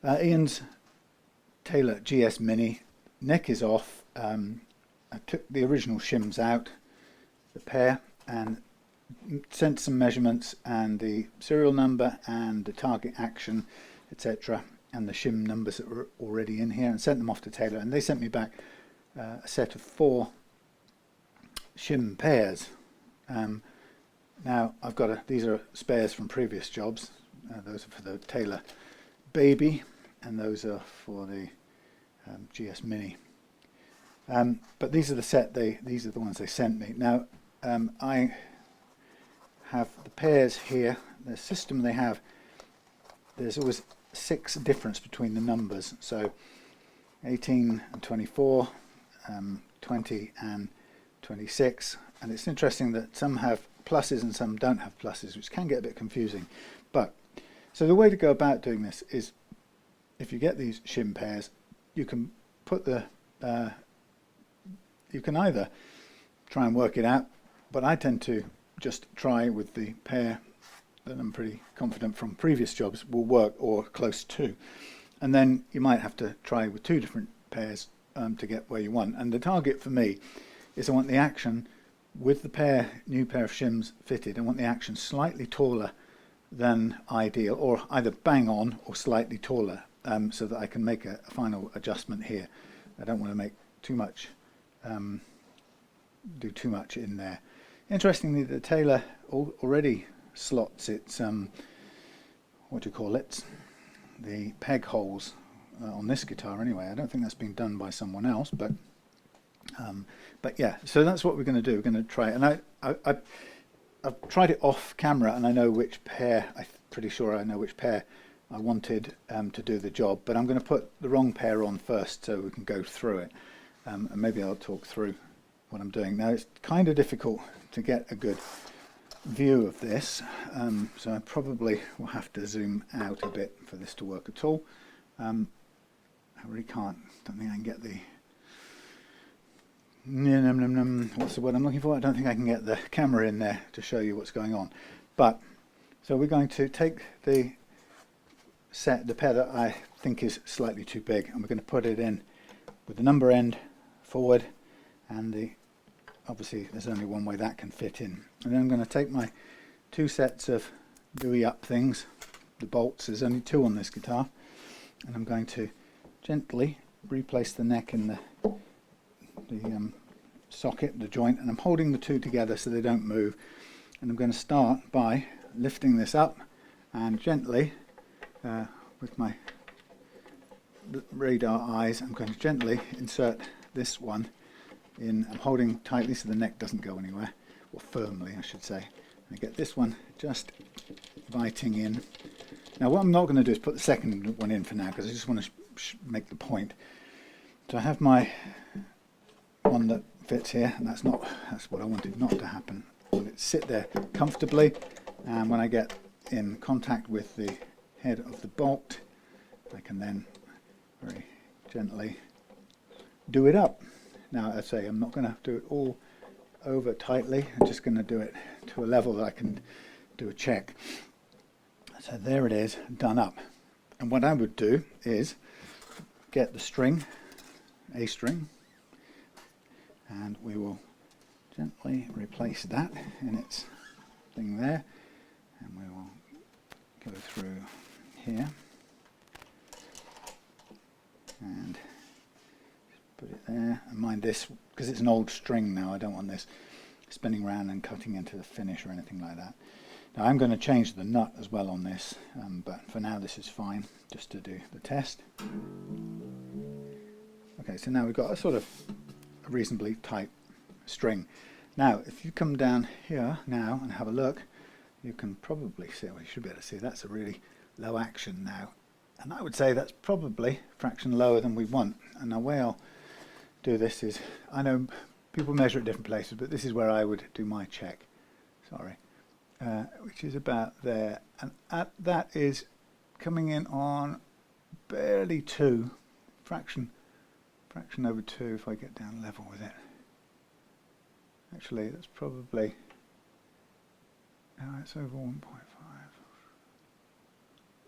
Ian's Taylor GS Mini, neck is off. I took the original shims out, the pair, and sent some measurements and the serial number and the target action, etc., and the shim numbers that were already in here, and sent them off to Taylor, and they sent me back a set of 4 shim pairs. Now I've got these are spares from previous jobs. Those are for the Taylor Baby, and those are for the GS Mini. But these are the set these are the ones they sent me. Now I have the pairs here. The system they have, there's always 6 difference between the numbers. So 18 and 24, 20 and 26, and it's interesting that some have pluses and some don't have pluses, which can get a bit confusing. But so the way to go about doing this is, if you get these shim pairs, you can put the you can either try and work it out, but I tend to just try with the pair that I'm pretty confident from previous jobs will work, or close to, and then you might have to try with 2 different pairs to get where you want. And the target for me is I want the action with the new pair of shims fitted. I want the action slightly taller than ideal, or either bang on or slightly taller, so that I can make a final adjustment here. I don't want to make too much, do too much in there. Interestingly, the Taylor already slots its what do you call it, the peg holes on this guitar anyway. I don't think that's been done by someone else, but yeah, so that's what we're going to do. We're going to try it, and I've tried it off camera, and I know which pair, I'm pretty sure I know which pair I wanted to do the job, but I'm going to put the wrong pair on first so we can go through it, and maybe I'll talk through what I'm doing. Now, it's kind of difficult to get a good view of this, so I probably will have to zoom out a bit for this to work at all. I really don't think I can get the what's the word I'm looking for? I don't think I can get the camera in there to show you what's going on. But so we're going to take the pair that I think is slightly too big, and we're going to put it in with the number end forward, and obviously there's only one way that can fit in. And then I'm going to take my 2 sets of buoy up things, the bolts. There's only 2 on this guitar, and I'm going to gently replace the neck in the socket, the joint, and I'm holding the 2 together so they don't move. And I'm going to start by lifting this up, and gently with my radar eyes, I'm going to gently insert this one in. I'm holding tightly so the neck doesn't go anywhere, or firmly I should say. And I get this one just biting in. Now what I'm not going to do is put the second one in for now, because I just want to make the point. So I have my one that fits here, and that's what I wanted not to happen. I want it to sit there comfortably, and when I get in contact with the head of the bolt, I can then very gently do it up. Now, I say I'm not going to do it all over tightly. I'm just going to do it to a level that I can do a check. So there it is, done up. And what I would do is get the string, A string, and we will gently replace that in its thing there, and we will go through here and put it there. And mind this, because it's an old string now, I don't want this spinning around and cutting into the finish or anything like that. Now I'm going to change the nut as well on this, but for now this is fine, just to do the test. Okay, so now we've got a sort of a reasonably tight string. Now if you come down here now and have a look, you can probably see, well, you should be able to see that's a really low action now, and I would say that's probably a fraction lower than we want. And the way I'll do this is, I know people measure at different places, but this is where I would do my check, which is about there, and that is coming in on barely 2, fraction over 2 if I get down level with it. Actually, that's probably, it's over 1.5.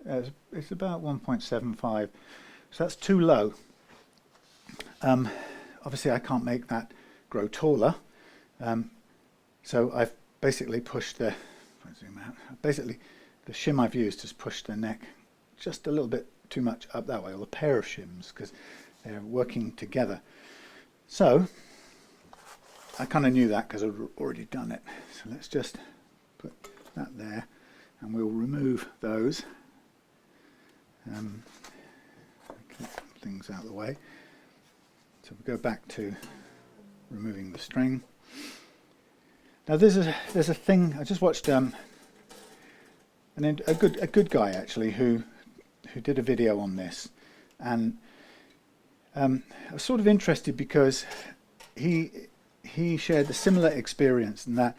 It's about 1.75, so that's too low. Obviously I can't make that grow taller, so I've basically pushed the, if I zoom out, basically the shim I've used has pushed the neck just a little bit too much up that way, or a pair of shims, because they're working together. So I kind of knew that because I'd already done it. So let's just put that there, and we'll remove those. Keep things out of the way. So we go back to removing the string. Now there's a thing I just watched, a good guy actually who did a video on this, and I was sort of interested because he shared a similar experience, in that,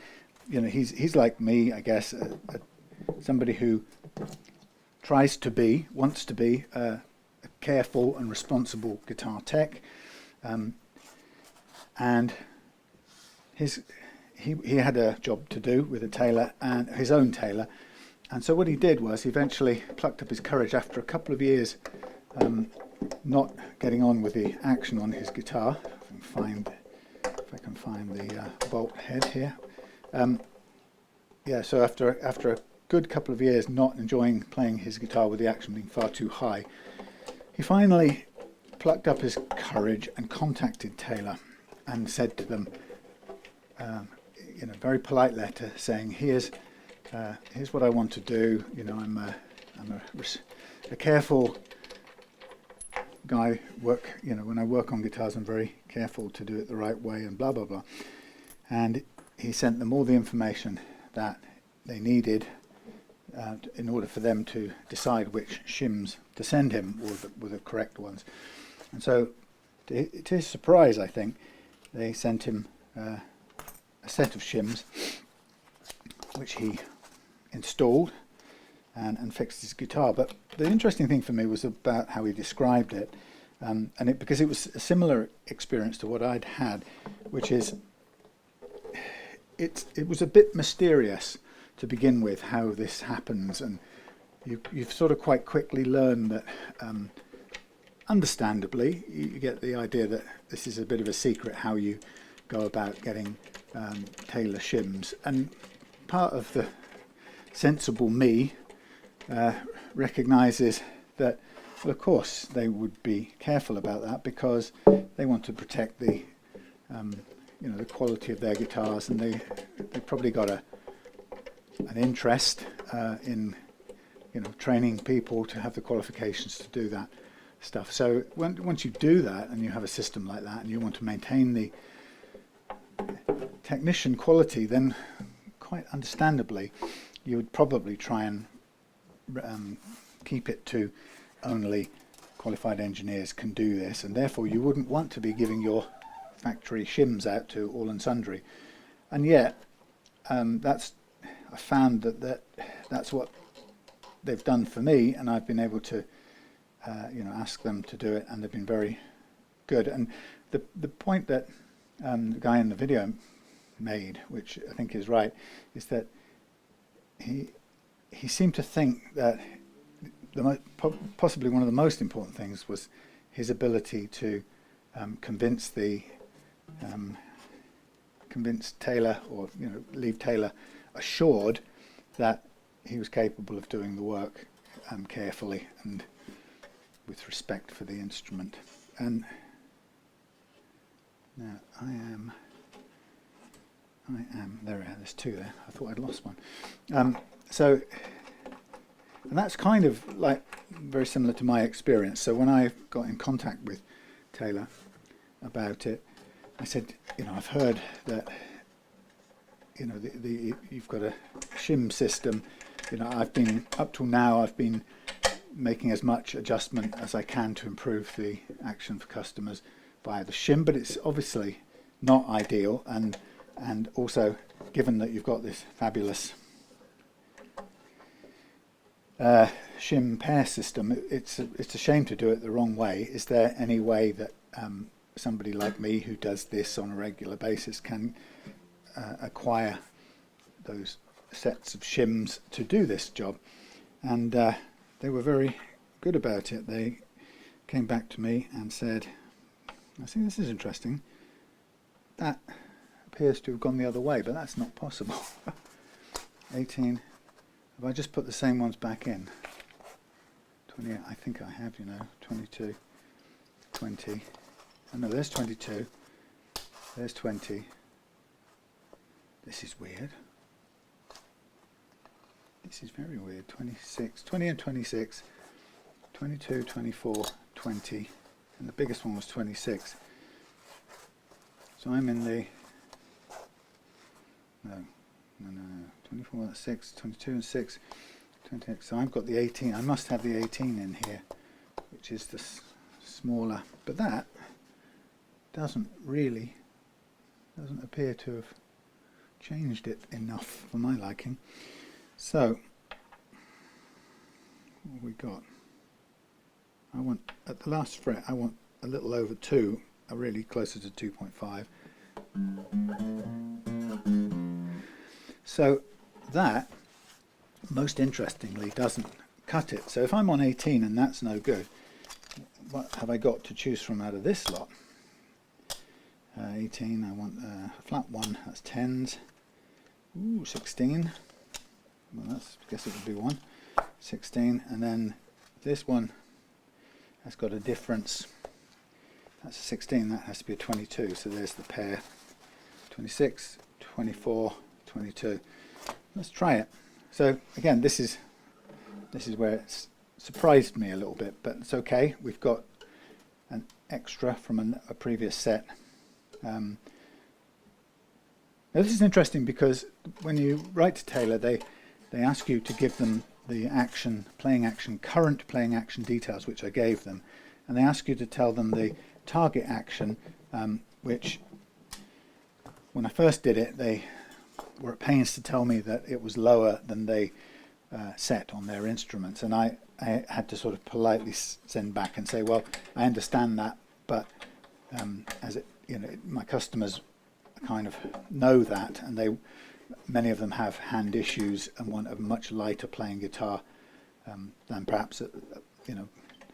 you know, he's like me, I guess, somebody who wants to be a careful and responsible guitar tech, and he had a job to do with a tailor, and his own tailor, and so what he did was he eventually plucked up his courage after a couple of years not getting on with the action on his guitar. If I can find the bolt head here. Yeah, so after a good couple of years not enjoying playing his guitar with the action being far too high, he finally plucked up his courage and contacted Taylor and said to them, in a very polite letter, saying, here's what I want to do. You know, I'm a careful guy. You know, when I work on guitars, I'm very careful to do it the right way, and blah blah blah. And he sent them all the information that they needed in order for them to decide which shims to send him were the correct ones. And so, to his surprise, I think, they sent him a set of shims, which he installed and fixed his guitar. But the interesting thing for me was about how he described it, because it was a similar experience to what I'd had, which is it was a bit mysterious to begin with how this happens, and you've sort of quite quickly learned that, understandably, you get the idea that this is a bit of a secret how you go about getting Taylor shims, and part of the sensible me recognises that, well, of course they would be careful about that, because they want to protect the the quality of their guitars, and they probably got an interest in training people to have the qualifications to do that stuff. So once you do that, and you have a system like that, and you want to maintain the technician quality, then quite understandably you would probably try and keep it to only qualified engineers can do this, and therefore you wouldn't want to be giving your factory shims out to all and sundry. And yet I found that's what they've done for me, and I've been able to ask them to do it, and they've been very good. And the point that the guy in the video made, which I think is right, is that he seemed to think that possibly one of the most important things was his ability to convince Taylor, or leave Taylor assured that he was capable of doing the work carefully and with respect for the instrument. And now I am there's two there. I thought I'd lost one. And that's kind of like very similar to my experience. So when I got in contact with Taylor about it, I said, I've heard that you've got a shim system. I've been up till now, I've been making as much adjustment as I can to improve the action for customers via the shim, but it's obviously not ideal, and also, given that you've got this fabulous shim pair system, it's a shame to do it the wrong way. Is there any way that somebody like me who does this on a regular basis can acquire those sets of shims to do this job? And they were very good about it. They came back to me and said, I think this is interesting. That appears to have gone the other way, but that's not possible. 18. Have I just put the same ones back in? 28, I think I have, you know. 22, 20. Oh no, there's 22. There's 20. This is weird. This is very weird. 26, 20 and 26. 22, 24, 20. And the biggest one was 26. So I'm in the... No. 24, that's 6. 22 and 6. 26. So I've got the 18. I must have the 18 in here, which is the smaller. But that doesn't appear to have changed it enough for my liking. So what have we got? I want, at the last fret, I want a little over 2, really closer to 2.5. So that, most interestingly, doesn't cut it. So if I'm on 18 and that's no good, what have I got to choose from out of this lot? 18, I want a flat 1, that's 10s. Ooh, 16. Well, that's, I guess it would be 1. 16, and then this one has got a difference. That's a 16, that has to be a 22, so there's the pair. 26, 24, 22. Let's try it. So again, this is where it's surprised me a little bit, but it's okay. We've got an extra from a previous set. Now this is interesting because when you write to Taylor, they ask you to give them the current playing action details, which I gave them, and they ask you to tell them the target action, which when I first did it, they were at pains to tell me that it was lower than they set on their instruments, and I had to sort of politely send back and say, well, I understand that, but as it, you know, my customers kind of know that, and many of them have hand issues and want a much lighter playing guitar than perhaps a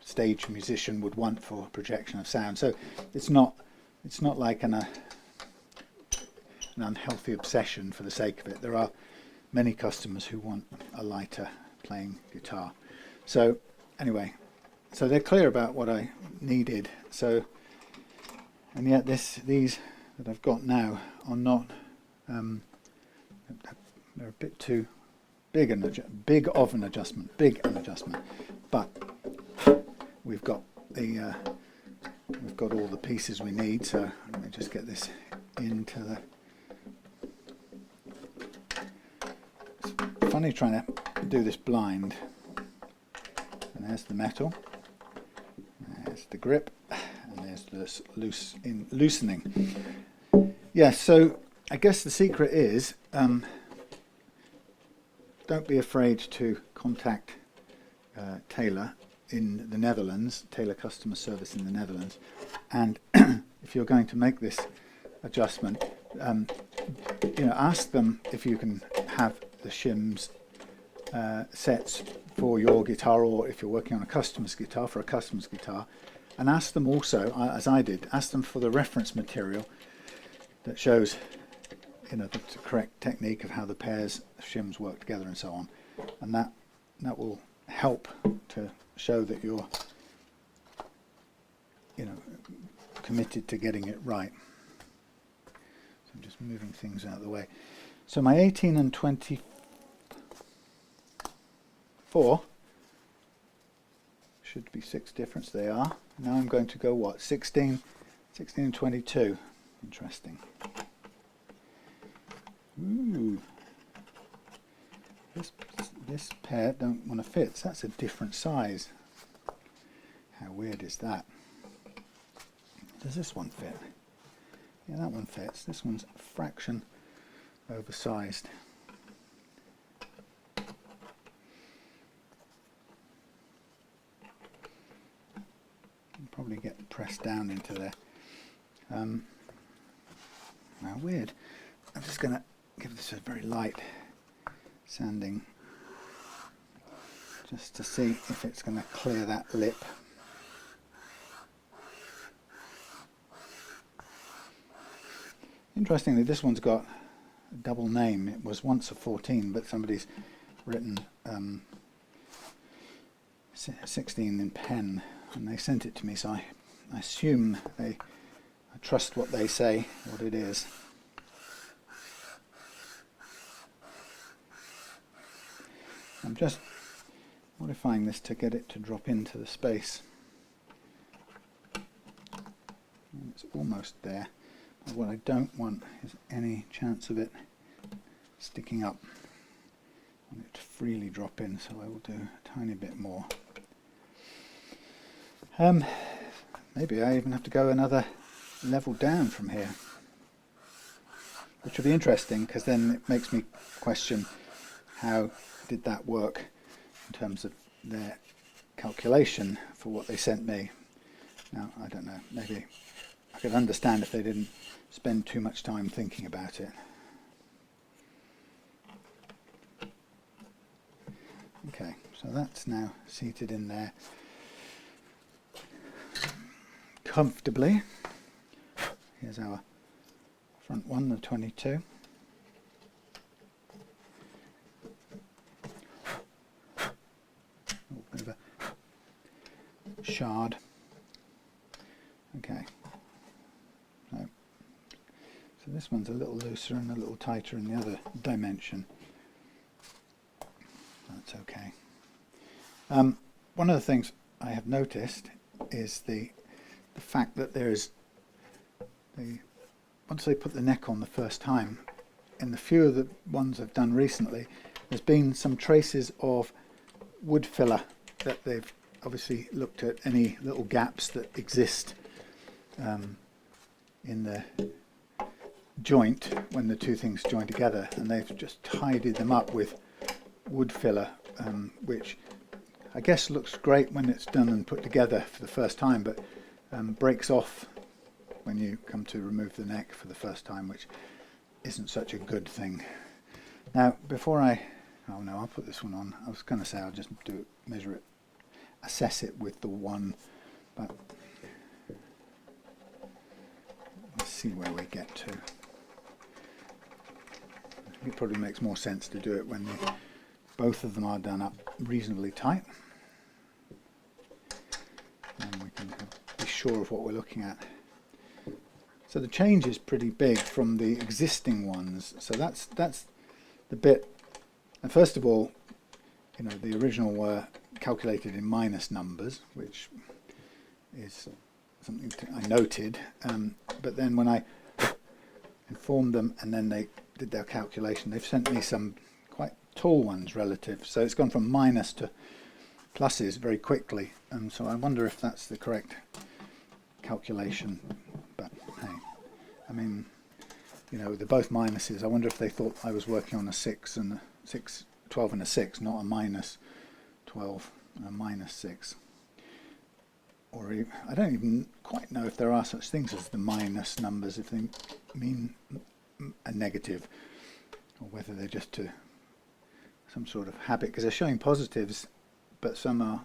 stage musician would want for projection of sound. So it's not like an unhealthy obsession for the sake of it. There are many customers who want a lighter playing guitar. So anyway, so they're clear about what I needed. So, and yet these that I've got now are not. They're a bit too big of an adjustment. But we've got all the pieces we need. So let me just get this into the. It's funny trying to do this blind. And there's the metal. There's the grip, and there's the loosening. Yeah. So I guess the secret is don't be afraid to contact Taylor in the Netherlands, Taylor Customer Service in the Netherlands, and if you're going to make this adjustment, ask them if you can have the shims sets for your guitar, or if you're working on a customer's guitar, for a customer's guitar, and ask them also, as I did, ask them for the reference material that shows the correct technique of how the pairs of shims work together and so on, and that will help to show that you're committed to getting it right. So I'm just moving things out of the way. So my 18 and 24 should be 6 difference. They are. Now I'm going to go what? 16 and 22. Interesting. Ooh, this pair don't want to fit, so that's a different size. How weird is that? Does this one fit? Yeah, that one fits. This one's a fraction oversized. Probably get pressed down into there. Now weird. I'm just going to give this a very light sanding just to see if it's going to clear that lip. Interestingly, this one's got a double name. It was once a 14, but somebody's written 16 in pen, and they sent it to me, so I assume I trust what they say, what it is. I'm just modifying this to get it to drop into the space. And it's almost there. But what I don't want is any chance of it sticking up. I want it to freely drop in, so I will do a tiny bit more. Maybe I even have to go another level down from here, which would be interesting, because then it makes me question how did that work in terms of their calculation for what they sent me. Now, I don't know, maybe I could understand if they didn't spend too much time thinking about it. Okay, so that's now seated in there comfortably. Here's our front one, the 22. A bit of a shard. Okay. So this one's a little looser and a little tighter in the other dimension. That's okay. One of the things I have noticed is the fact that there's once they put the neck on the first time, in the few of the ones I've done recently, there's been some traces of wood filler, that they've obviously looked at any little gaps that exist in the joint when the two things join together, and they've just tidied them up with wood filler, which I guess looks great when it's done and put together for the first time, but breaks off when you come to remove the neck for the first time, which isn't such a good thing. Now, before oh no, I'll put this one on. I was going to say I'll just do it, measure it, assess it with the one, but let's see where we get to. I think it probably makes more sense to do it when both of them are done up reasonably tight, and we can be sure of what we're looking at. So the change is pretty big from the existing ones. So that's the bit. And first of all, you know, the original were calculated in minus numbers, which is something I noted. But then when I informed them, and then they did their calculation, they've sent me some quite tall ones relative. So it's gone from minus to pluses very quickly. So I wonder if that's the correct calculation. But hey, I mean, you know, they're both minuses. I wonder if they thought I was working on a 6 and a 6, 12 and a 6, not a minus 12 and a minus 6. Or I don't even quite know if there are such things as the minus numbers, if they mean a negative, or whether they're just to some sort of habit, because they're showing positives, but some are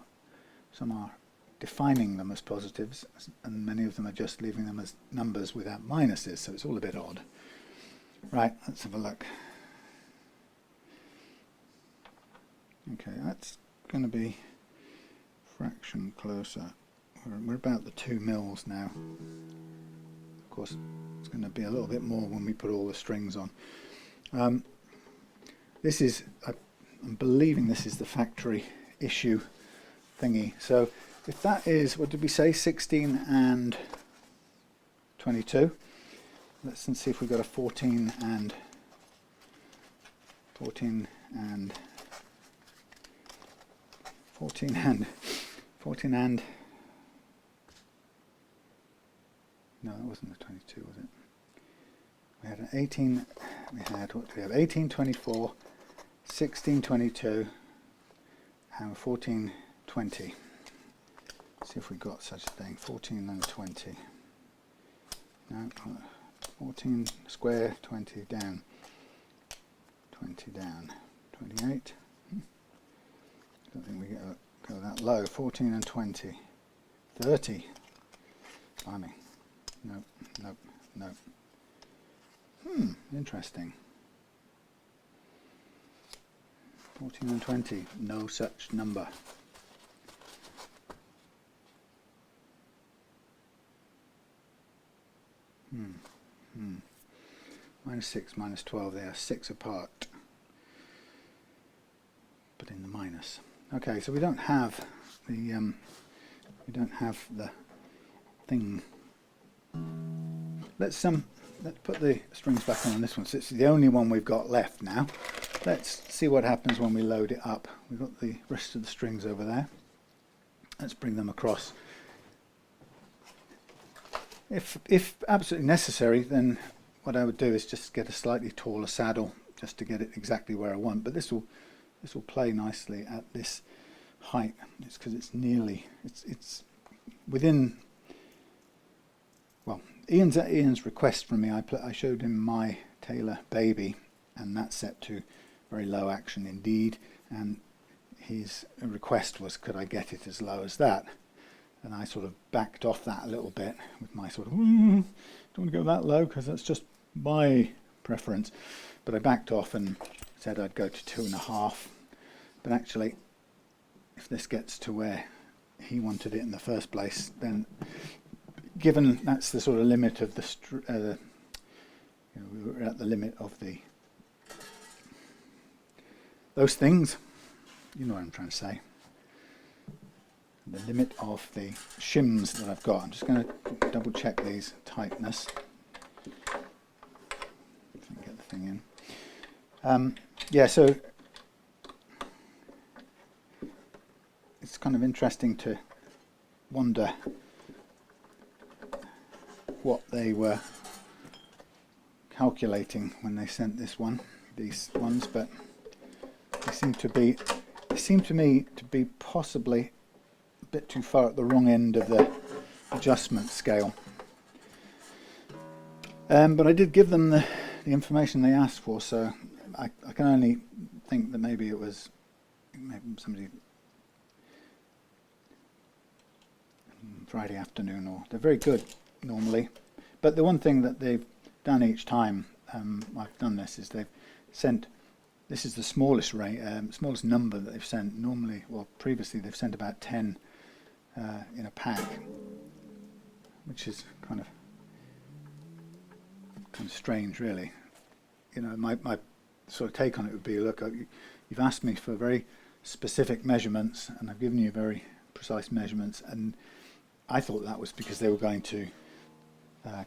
defining them as positives, and many of them are just leaving them as numbers without minuses, so it's all a bit odd. Right, let's have a look. Okay, that's going to be fraction closer. We're about the 2 mils now. Of course, it's going to be a little bit more when we put all the strings on. This is, I'm believing this is the factory issue thingy. So if that is, what did we say, 16 and 22? Let's see if we've got a 14 and 14 and 14 and 14 and, no, that wasn't the 22, was it? We had an 18, what do we have? 18, 24, 16, 22, and 14, 20. Let's see if we got such a thing, 14 and 20. No, 14 square, 20 down, 20 down, 28, don't think we go that low. 14 and 20. 30. Blimey. Nope, nope, nope. Interesting. 14 and 20. No such number. -6, -12. They are 6 apart, but in the minus. Okay, so we don't have the thing. Let's put the strings back on this one. So it's the only one we've got left now. Let's see what happens when we load it up. We've got the rest of the strings over there. Let's bring them across. If absolutely necessary, then what I would do is just get a slightly taller saddle just to get it exactly where I want. But this will play nicely at this height. It's because it's nearly it's within. Well, Ian's request from me. I showed him my Taylor Baby, and that's set to very low action indeed. And his request was, could I get it as low as that? And I sort of backed off that a little bit with my sort of, don't want to go that low because that's just my preference. But I backed off and said I'd go to 2.5. But actually, if this gets to where he wanted it in the first place, then given that's the sort of limit of the, we were at the limit of those things, you know what I'm trying to say. The limit of the shims that I've got. I'm just going to double check these tightness. If I can get the thing in. Yeah, so it's kind of interesting to wonder what they were calculating when they sent these ones, but they seem to me to be possibly bit too far at the wrong end of the adjustment scale. But I did give them the information they asked for, so I can only think that maybe somebody Friday afternoon, or they're very good normally. But the one thing that they've done each time I've done this is they've sent. This is the smallest number that they've sent. Normally, well, previously they've sent about 10 in a pack, which is kind of strange, really. You know, my sort of take on it would be, look, you've asked me for very specific measurements, and I've given you very precise measurements, and I thought that was because they were going to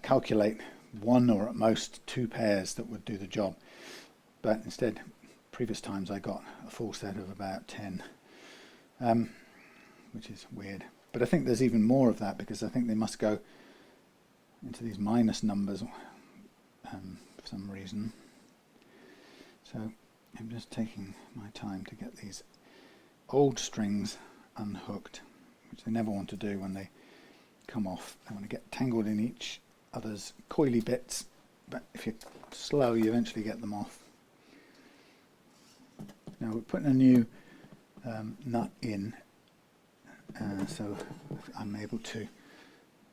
calculate one or at most 2 pairs that would do the job. But instead, previous times I got a full set of about 10, which is weird. But I think there's even more of that, because I think they must go into these minus numbers for some reason. So I'm just taking my time to get these old strings unhooked, which they never want to do when they come off. They want to get tangled in each other's coily bits, but if you're slow you eventually get them off. Now we're putting a new nut in, so I'm able to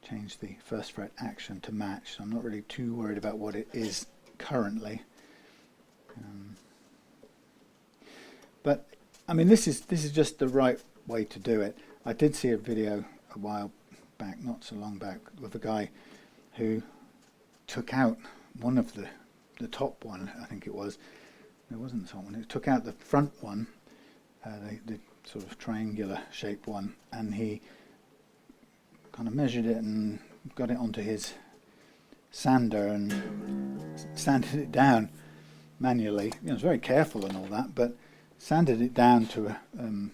change the first fret action to match. So I'm not really too worried about what it is currently. But I mean, this is just the right way to do it. I did see a video a while back, not so long back, with a guy who took out one of the top one, I think it was. It wasn't the top one. It took out the front one, the sort of triangular shaped one, and he kind of measured it and got it onto his sander and sanded it down manually. You know, was very careful and all that, but sanded it down to a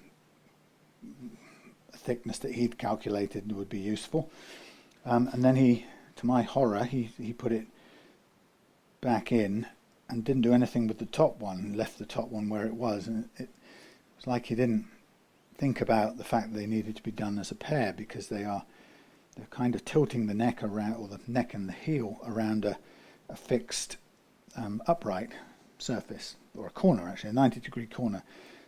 thickness that he'd calculated would be useful. And then he, to my horror, he put it back in and didn't do anything with the top one, left the top one where it was, and it was like he didn't think about the fact that they needed to be done as a pair, because they're kind of tilting the neck around, or the neck and the heel around a fixed upright surface, or a corner, actually, a 90-degree corner.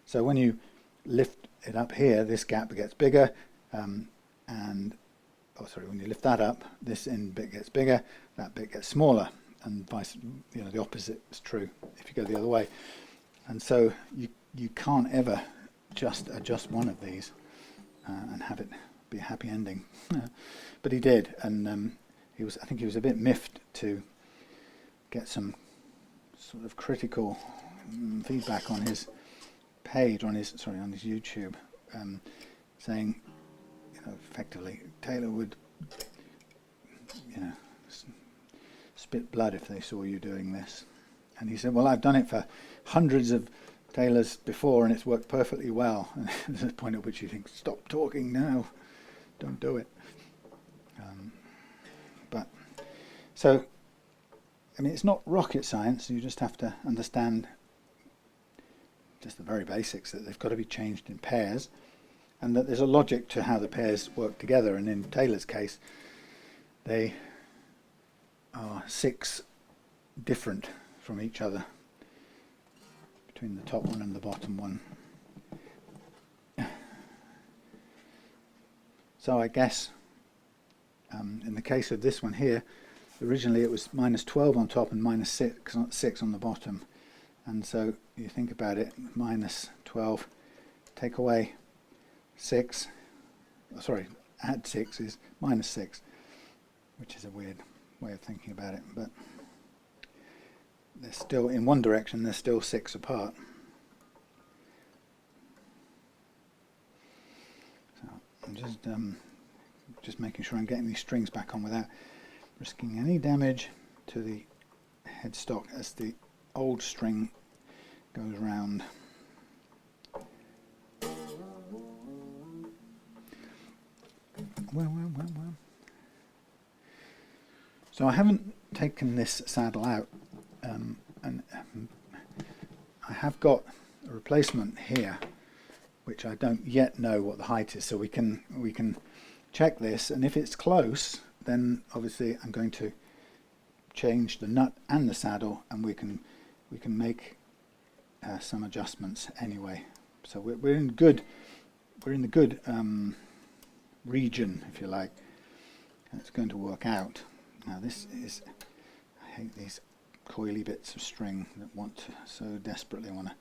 So when you lift it up here, this gap gets bigger, and oh sorry, when you lift that up, this end bit gets bigger, that bit gets smaller, and vice, the opposite is true if you go the other way. And so you can't ever just adjust one of these and have it be a happy ending. But he did, and I think he was a bit miffed to get some sort of critical feedback on his page, on his YouTube, saying, effectively Taylor would, spit blood if they saw you doing this. And he said, well, I've done it for hundreds of Taylors before and it's worked perfectly well. And there's a point at which you think, stop talking now, don't do it. So it's not rocket science. You just have to understand just the very basics, that they've got to be changed in pairs, and that there's a logic to how the pairs work together. And in Taylor's case, they are 6 different from each other, between the top one and the bottom one. So I guess in the case of this one here, originally it was -12 on top and -6 on the bottom. And so you think about it, -12, take away 6, add 6 is -6, which is a weird way of thinking about it, but they're still, in one direction, they're still 6 apart. So I'm just making sure I'm getting these strings back on without risking any damage to the headstock as the old string goes round. Well. So I haven't taken this saddle out, and I have got a replacement here, which I don't yet know what the height is. So we can check this, and if it's close, then obviously I'm going to change the nut and the saddle, and we can make some adjustments anyway. So we're in the good region, if you like. And it's going to work out. Now this is, I hate these coily bits of string that so desperately want to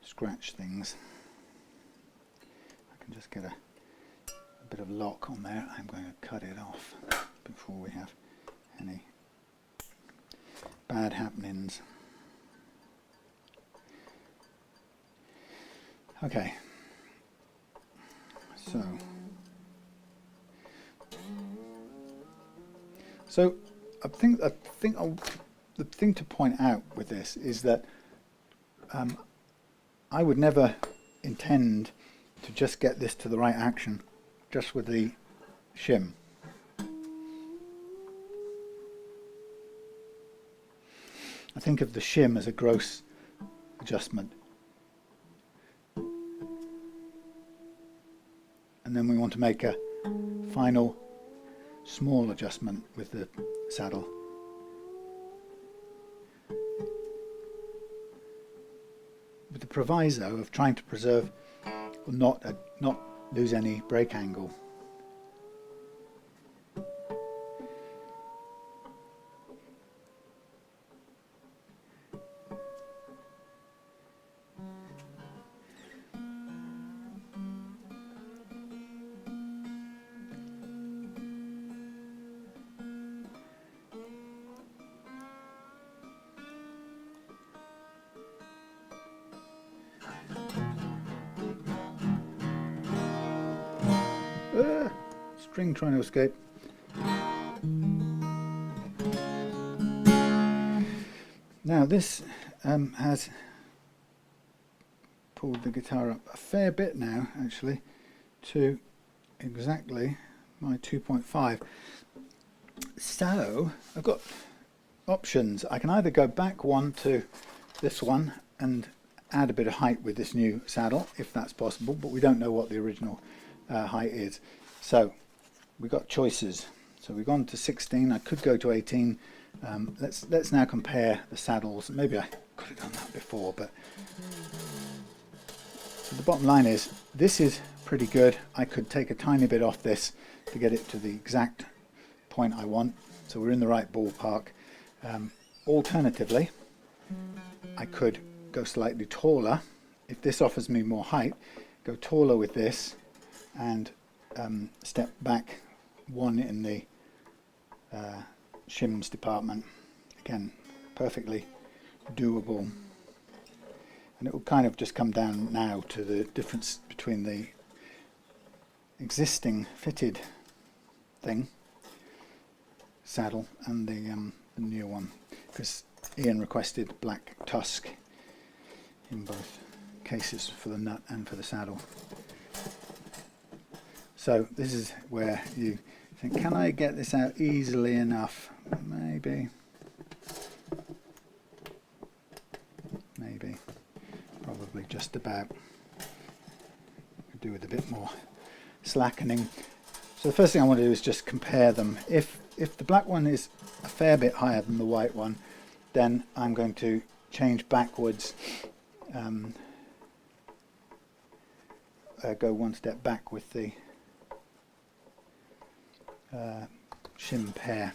scratch things. I can just get a bit of lock on there. I'm going to cut it off before we have any bad happenings. Okay, so I think the thing to point out with this is that I would never intend to just get this to the right action just with the shim. I think of the shim as a gross adjustment, and then we want to make a final small adjustment with the saddle. With the proviso of trying to preserve, or not lose any break angle. String trying to escape. Now this has pulled the guitar up a fair bit now, actually, to exactly my 2.5. So I've got options. I can either go back one to this one and add a bit of height with this new saddle, if that's possible, but we don't know what the original height is. So we've got choices. So we've gone to 16. I could go to 18. Let's now compare the saddles. Maybe I could have done that before, but So the bottom line is, this is pretty good. I could take a tiny bit off this to get it to the exact point I want, so we're in the right ballpark. Alternatively, I could go slightly taller. If this offers me more height, go taller with this and step back one in the shims department. Again, perfectly doable. And it will kind of just come down now to the difference between the existing fitted thing, saddle, and the new one, because Ian requested black tusk in both cases, for the nut and for the saddle. So this is where you think, can I get this out easily enough? Maybe. Probably just about. Could do with a bit more slackening. So the first thing I want to do is just compare them. If the black one is a fair bit higher than the white one, then I'm going to change backwards, go one step back with the shim pair.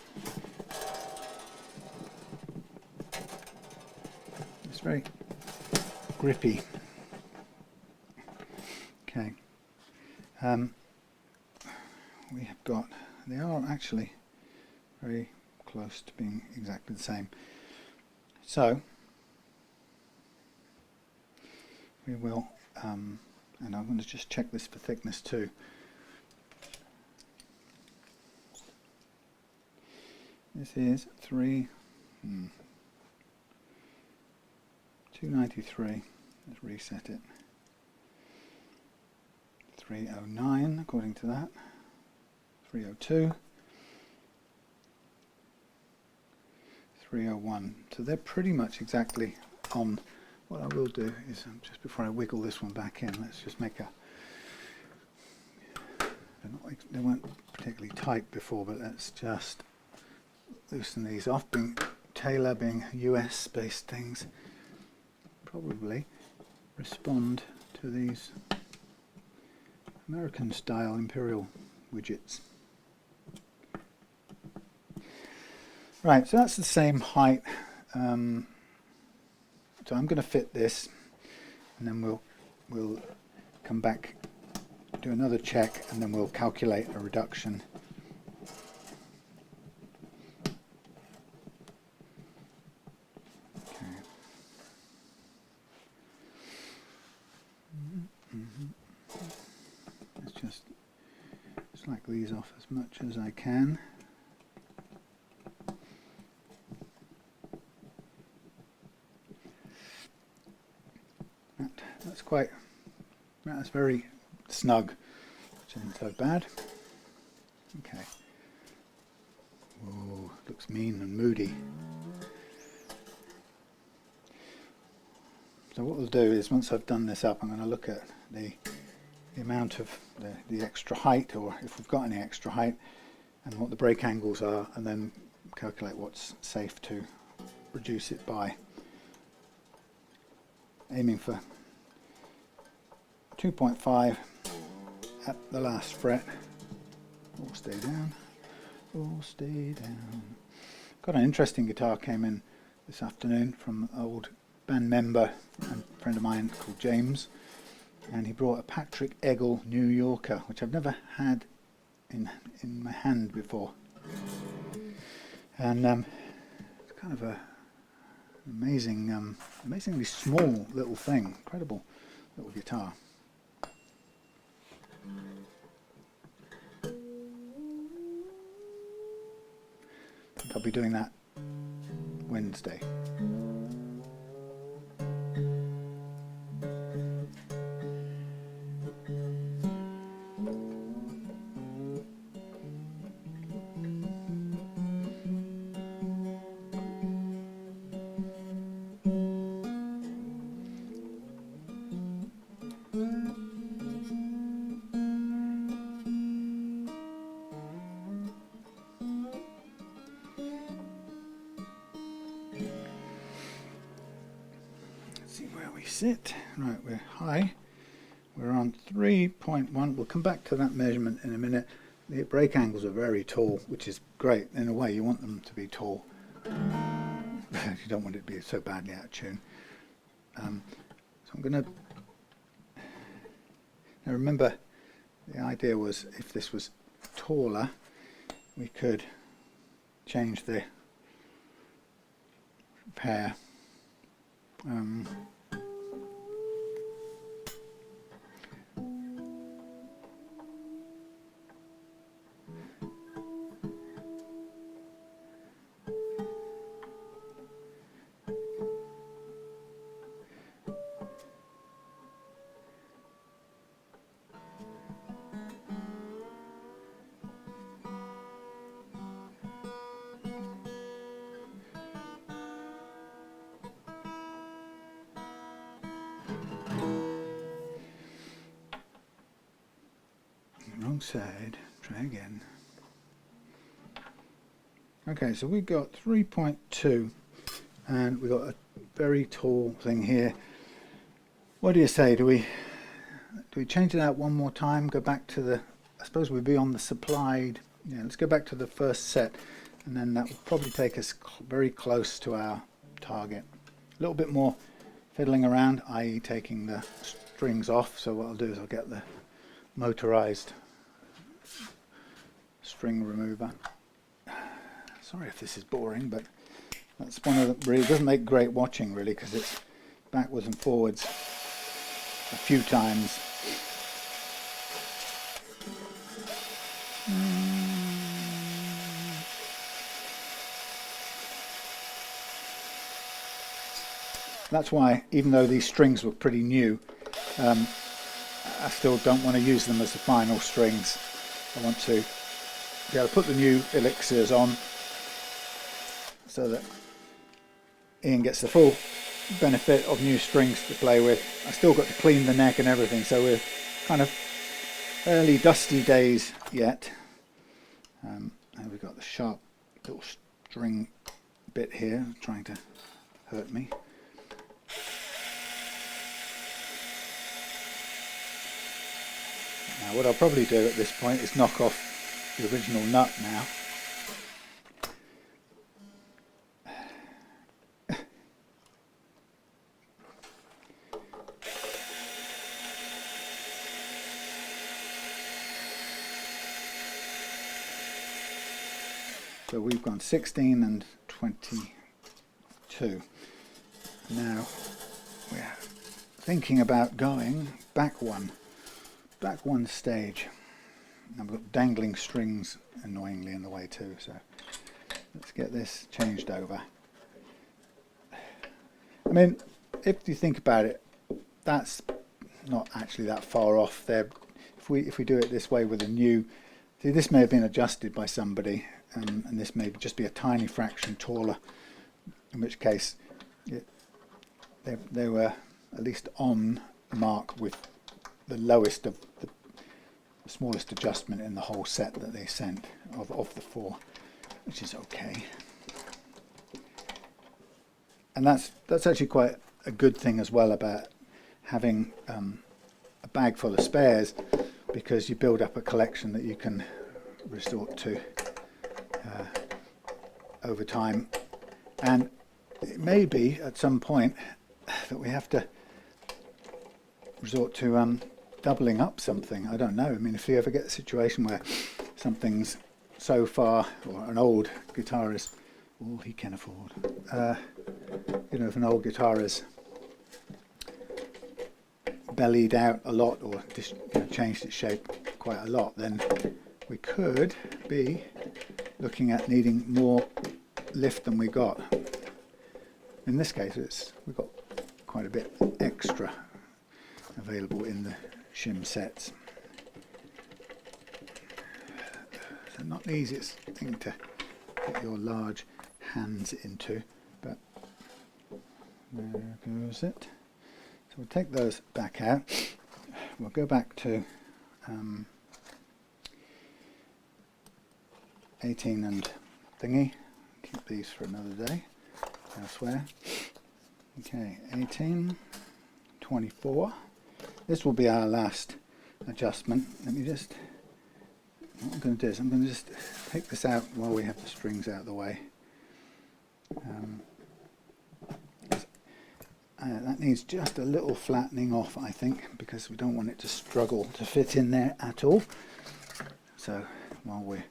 It's very grippy. Okay. We have got, they are actually very close to being exactly the same. So we will, and I'm going to just check this for thickness too. This is 293. Let's reset it. 309 according to that. 302. 301. So they're pretty much exactly on. What I will do is, just before I wiggle this one back in, let's just make a. They weren't particularly tight before, but let's just loosen these off. Being Taylor, being US based things, probably respond to these American style imperial widgets. Right, so that's the same height. So I'm going to fit this, and then we'll come back, do another check, and then we'll calculate a reduction. Okay. Let's just slack these off as much as I can. That's very snug, which isn't so bad. Okay. Whoa, looks mean and moody. So what we'll do is, once I've done this up, I'm going to look at the amount of the extra height, or if we've got any extra height, and what the break angles are, and then calculate what's safe to reduce it by. Aiming for 2.5 at the last fret. All stay down. All stay down. Got an interesting guitar came in this afternoon from an old band member and friend of mine called James, and he brought a Patrick Eggle New Yorker, which I've never had in my hand before, and it's kind of a amazingly small little thing. Incredible little guitar. I think I'll be doing that Wednesday. See where we sit. Right, we're high. we're on 3.1. We'll come back to that measurement in a minute. The break angles are very tall, which is great. In a way, you want them to be tall. You don't want it to be so badly out of tune. So I'm going to... Now remember, the idea was if this was taller, we could change the pair. Wrong side, try again. Okay, so we got 3.2 and we got a very tall thing here. What do you say? Do we change it out one more time? Go back to the, I suppose we'd be on the supplied. Yeah, let's go back to the first set, and then that will probably take us very close to our target. A little bit more fiddling around, i.e. taking the strings off. So what I'll do is I'll get the motorized string remover. Sorry if this is boring, but that's one of the, it doesn't make great watching really, because it's backwards and forwards a few times. That's why, even though these strings were pretty new, I still don't want to use them as the final strings. I want to be able to put the new elixirs on so that Ian gets the full benefit of new strings to play with. I still got to clean the neck and everything, so we're kind of early dusty days yet. And we've got the sharp little string bit here trying to hurt me. Now what I'll probably do at this point is knock off the original nut now. So we've gone 16 and 22. Now we're thinking about going back one stage. And I've got dangling strings annoyingly in the way too, so let's get this changed over. I mean, if you think about it, that's not actually that far off there. If we do it this way with a new, see, this may have been adjusted by somebody, and this may just be a tiny fraction taller, in which case they were at least on mark with the lowest of the smallest adjustment in the whole set that they sent of the four, which is okay. And that's actually quite a good thing as well about having a bag full of spares, because you build up a collection that you can resort to over time. And it may be at some point that we have to resort to doubling up something. I don't know. I mean, if you ever get a situation where something's so far, or an old guitar is all he can afford, you know, if an old guitar is bellied out a lot, or just, you know, changed its shape quite a lot, then we could be looking at needing more lift than we got. In this case, we've got quite a bit extra available in the shim sets. So not the easiest thing to get your large hands into, but there goes it. So we'll take those back out. We'll go back to 18 and thingy. Keep these for another day elsewhere. Okay, 18, 24. this will be our last adjustment. Let me just, what I'm going to do is I'm going to just take this out while we have the strings out of the way. That needs just a little flattening off, I think, because we don't want it to struggle to fit in there at all. So while we're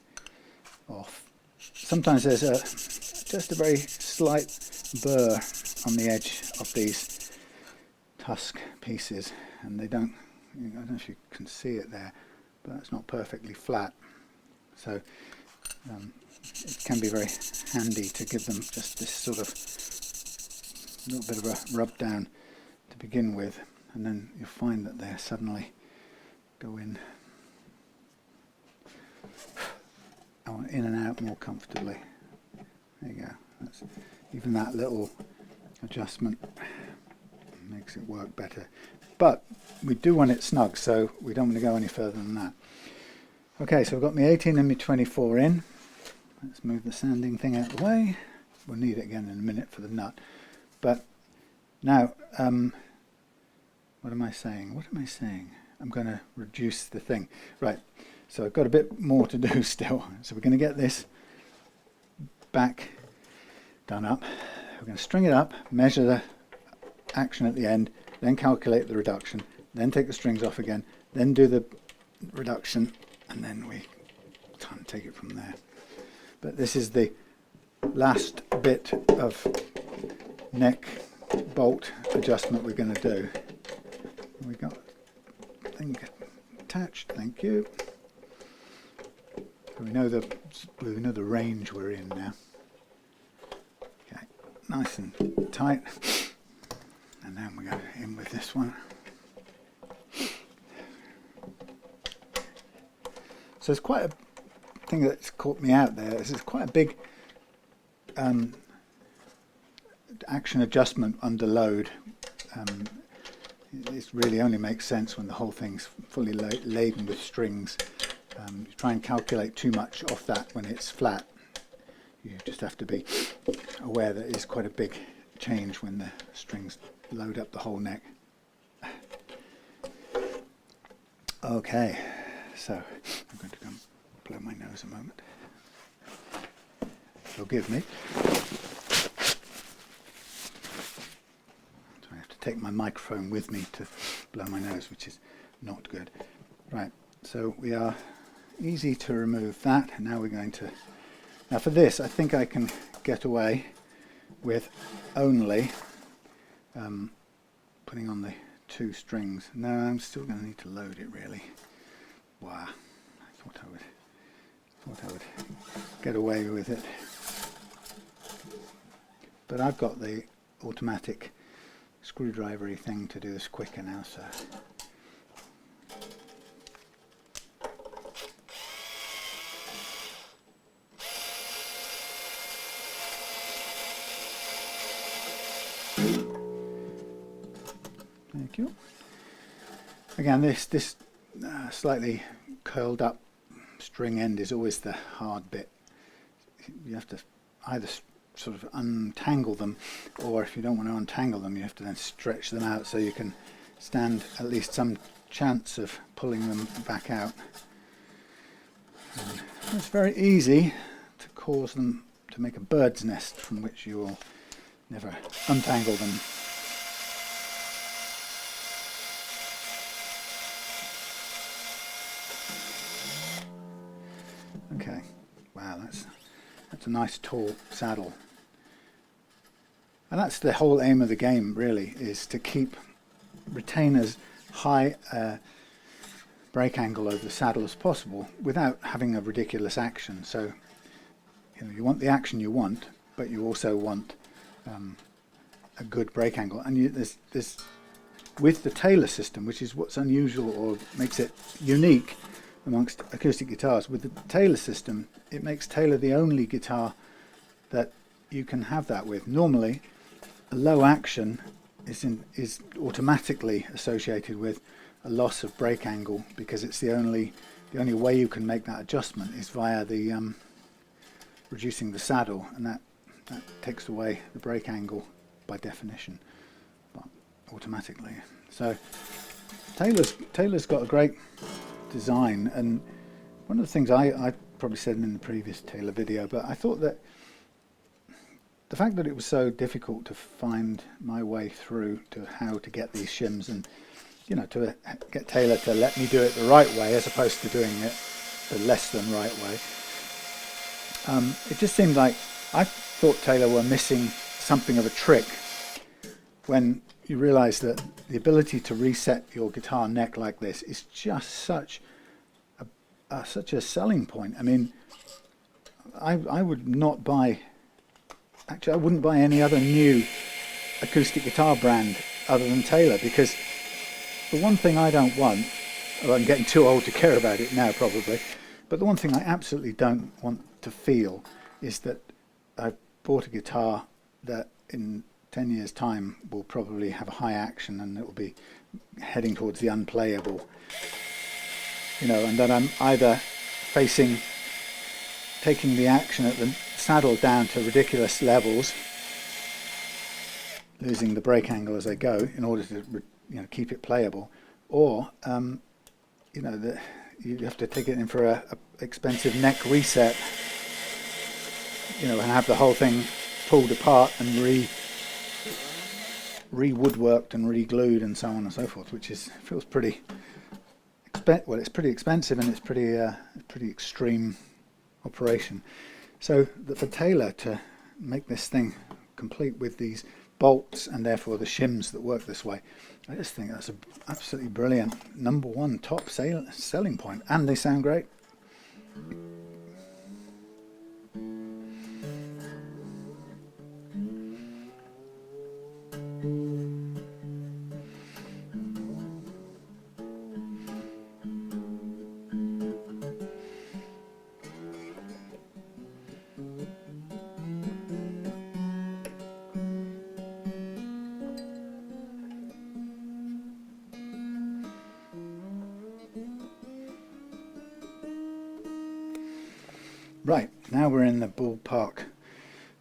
off, sometimes there's just a very slight burr on the edge of these tusk pieces, and they don't, I don't know if you can see it there, but it's not perfectly flat. So it can be very handy to give them just this sort of little bit of a rub down to begin with, and then you'll find that they suddenly go in and out more comfortably. There you go. That's, even that little adjustment makes it work better. But we do want it snug, so we don't want to go any further than that. Okay, so I've got my 18 and my 24 in. Let's move the sanding thing out of the way. We'll need it again in a minute for the nut. But now, what am I saying? What am I saying? I'm going to reduce the thing. Right, so I've got a bit more to do still. So we're going to get this back done up. We're going to string it up, measure the action at the end, then calculate the reduction, then take the strings off again, then do the reduction, and then we can take it from there. But this is the last bit of neck bolt adjustment we're going to do. We got the thing attached, thank you. We know the range we're in now. Okay, nice and tight. And then we go in with this one. So it's quite a thing that's caught me out there. This is quite a big action adjustment under load. It really only makes sense when the whole thing's fully laden with strings. You try and calculate too much off that when it's flat. You just have to be aware that it's quite a big change when the strings load up the whole neck. Okay, so I'm going to go and blow my nose a moment. Forgive me. So I have to take my microphone with me to blow my nose, which is not good. Right, so we are easy to remove that, and now we're going to, now for this I think I can get away with only putting on the two strings. No, I'm still going to need to load it really. Wow, I thought I would get away with it, but I've got the automatic screwdriver-y thing to do this quicker now, so thank you. Again, this slightly curled up string end is always the hard bit. You have to either sort of untangle them, or if you don't want to untangle them, you have to then stretch them out so you can stand at least some chance of pulling them back out. And it's very easy to cause them to make a bird's nest from which you will never untangle them. Okay, wow, that's a nice tall saddle. And that's the whole aim of the game, really, is to retain as high brake angle over the saddle as possible without having a ridiculous action. So, you want the action you want, but you also want a good brake angle. And there's with the Taylor system, which is what's unusual or makes it unique amongst acoustic guitars. With the Taylor system, it makes Taylor the only guitar that you can have that with. Normally, a low action is automatically associated with a loss of brake angle, because it's the only way you can make that adjustment is via the reducing the saddle, and that takes away the brake angle by definition, but automatically. So Taylor's got a great design, and one of the things I probably said in the previous Taylor video, but I thought that the fact that it was so difficult to find my way through to how to get these shims, and to get Taylor to let me do it the right way as opposed to doing it the less than right way, it just seemed like I thought Taylor were missing something of a trick when you realize that the ability to reset your guitar neck like this is just such a selling point. I mean, I would not buy, actually I wouldn't buy any other new acoustic guitar brand other than Taylor, because the one thing I don't want, well, I'm getting too old to care about it now probably, but the one thing I absolutely don't want to feel is that I bought a guitar that in 10 years time will probably have a high action and it will be heading towards the unplayable, and then I'm either taking the action at the saddle down to ridiculous levels, losing the break angle as I go in order to keep it playable, or that you have to take it in for a expensive neck reset, and have the whole thing pulled apart and re-woodworked and re-glued and so on and so forth, which feels pretty it's pretty expensive, and it's pretty extreme operation. So for Taylor to make this thing complete with these bolts and therefore the shims that work this way, I just think that's an absolutely brilliant #1 top selling point, and they sound great. Right, now we're in the ballpark.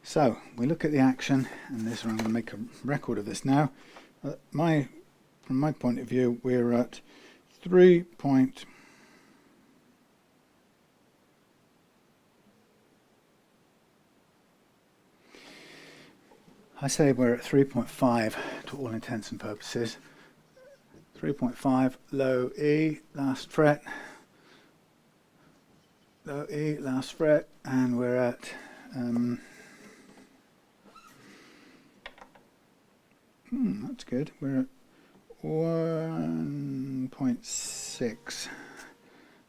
So we look at the action, and I'm going to make a record of this now. From my point of view, we're at 3. I say we're at 3.5 to all intents and purposes. 3.5, low E, last fret. Low E, last fret, and we're at that's good. We're at 1.6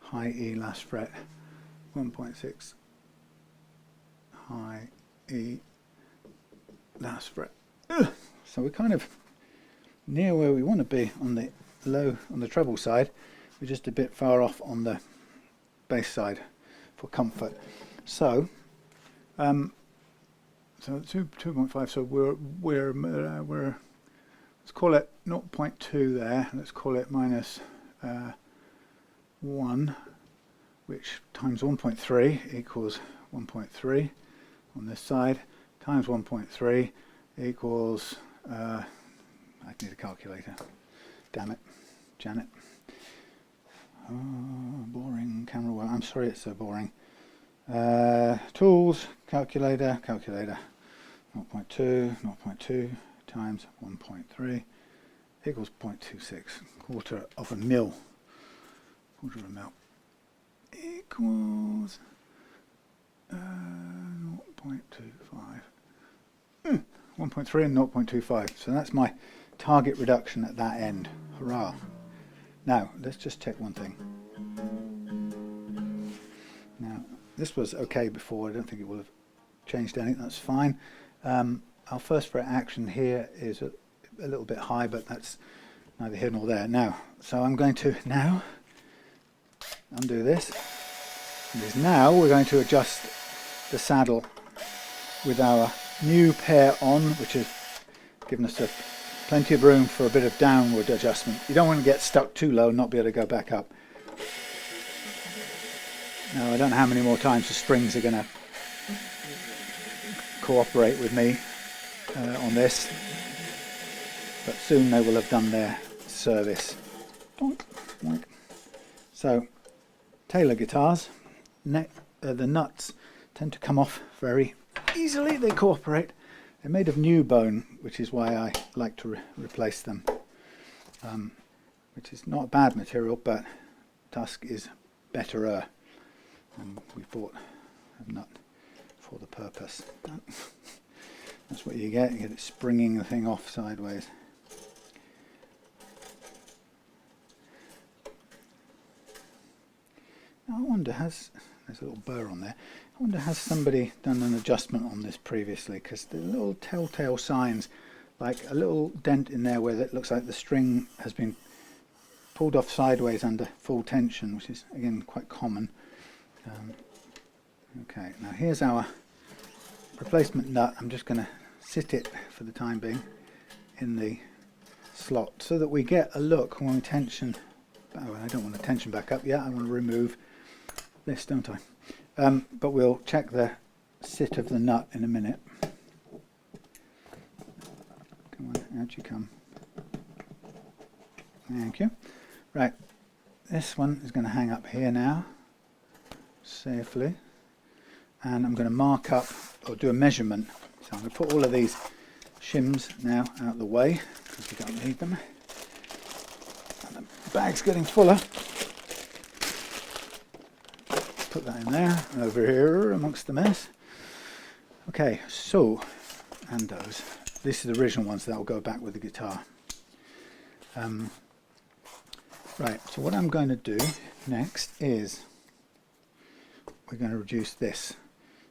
high E, last fret. 1.6 high E, last fret. So we're kind of near where we want to be on the treble side. We're just a bit far off on the bass side for comfort. So 2.5, so we're let's call it 0.2 there, let's call it minus 1, which times 1.3 equals 1.3 on this side, times 1.3 equals I need a calculator, damn it, Janet. Oh, boring camera work. I'm sorry it's so boring. Tools, calculator. 0.2 times 1.3 equals 0.26. Quarter of a mil equals 0.25. 1.3 and 0.25. So that's my target reduction at that end. Hurrah! Now, let's just check one thing. Now, this was okay before. I don't think it will have changed anything. That's fine. Our first fret action here is a little bit high, but that's neither here nor there. Now, so I'm going to now undo this. And now we're going to adjust the saddle with our new pair on, which has given us plenty of room for a bit of downward adjustment. You don't want to get stuck too low and not be able to go back up. Now, I don't know how many more times the strings are going to cooperate with me on this, but soon they will have done their service. Doink, doink. So Taylor guitars, the nuts tend to come off very easily. They cooperate. They're made of new bone, which is why I like to replace them, which is not a bad material, but tusk is betterer, and we bought a nut for the purpose. That's what you get it springing the thing off sideways. Now I wonder, there's a little burr on there, I wonder has somebody done an adjustment on this previously, because the little telltale signs, like a little dent in there where it looks like the string has been pulled off sideways under full tension, which is again quite common. Okay, now here's our replacement nut. I'm just going to sit it for the time being in the slot so that we get a look when we tension. Oh, I don't want to tension back up yet. I want to remove this, don't I? But we'll check the sit of the nut in a minute. Come on, out you come. Thank you. Right, this one is going to hang up here now, safely. And I'm going to mark up, or do a measurement. So I'm going to put all of these shims now out of the way, because we don't need them. And the bag's getting fuller. Put that in there, and over here amongst the mess. Okay, so, and those. These are the original ones that will go back with the guitar. Right, so what I'm going to do next is we're going to reduce this.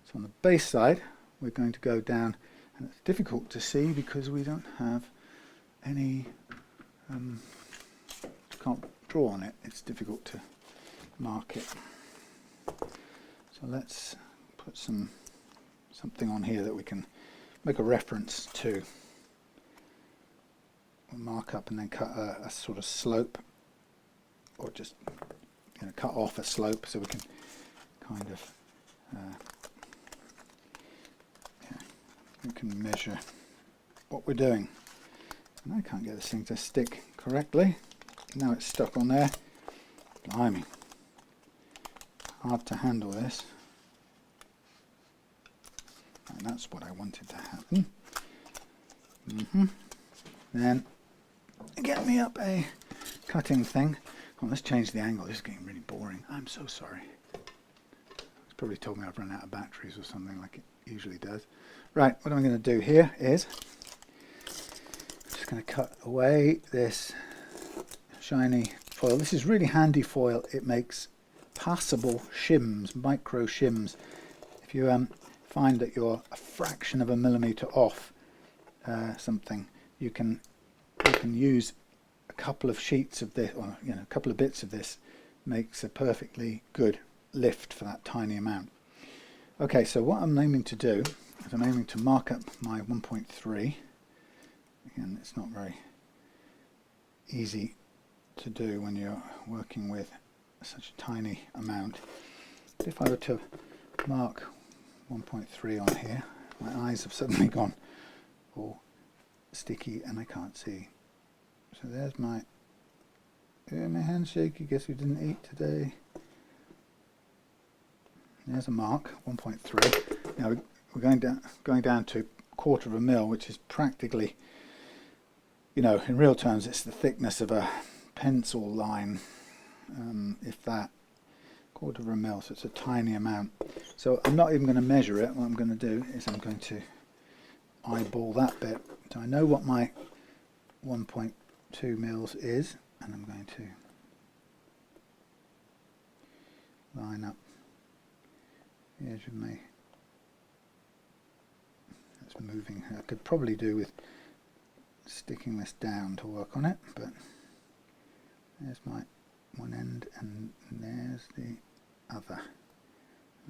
So on the bass side, we're going to go down, and it's difficult to see because we don't have any, can't draw on it, it's difficult to mark it. So let's put something on here that we can make a reference to. We'll mark up and then cut a sort of slope, or just cut off a slope so we can kind of we can measure what we're doing. And I can't get this thing to stick correctly. Now it's stuck on there. Blimey. Hard to handle this. And that's what I wanted to happen. Then get me up a cutting thing. Oh, let's change the angle. This is getting really boring. I'm so sorry. It's probably told me I've run out of batteries or something like it usually does. Right, what I'm going to do here is just going to cut away this shiny foil. This is really handy foil. It makes passable shims, micro shims. If you find that you're a fraction of a millimetre off something, you can use a couple of sheets of this, or a couple of bits of this makes a perfectly good lift for that tiny amount. Okay, so what I'm aiming to do is I'm aiming to mark up my 1.3. Again, it's not very easy to do when you're working with such a tiny amount. But if I were to mark 1.3 on here, my eyes have suddenly gone all sticky and I can't see. So there's my handshake. I guess we didn't eat today. There's a mark, 1.3. Now we're going down to 1/4 of a mil, which is practically, in real terms, it's the thickness of a pencil line, if that, 1/4 of a mil. So it's a tiny amount. So I'm not even going to measure it. What I'm going to do is I'm going to eyeball that bit. So I know what my 1.2 mils is, and I'm going to line up the edge of my, that's moving. I could probably do with sticking this down to work on it, but there's my one end and there's the other.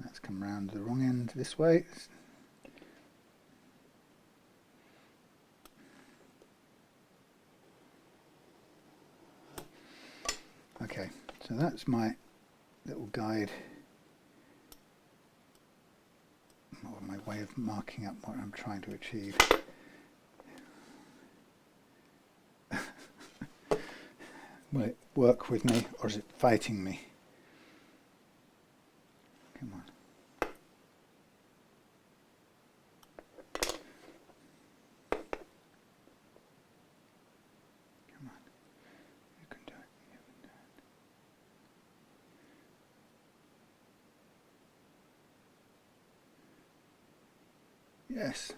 That's come round the wrong end this way. Okay, so that's my little guide, or my way of marking up what I'm trying to achieve. Well, work with me, or is it fighting me? Come on. Come on. You can do it. You can do it. Yes.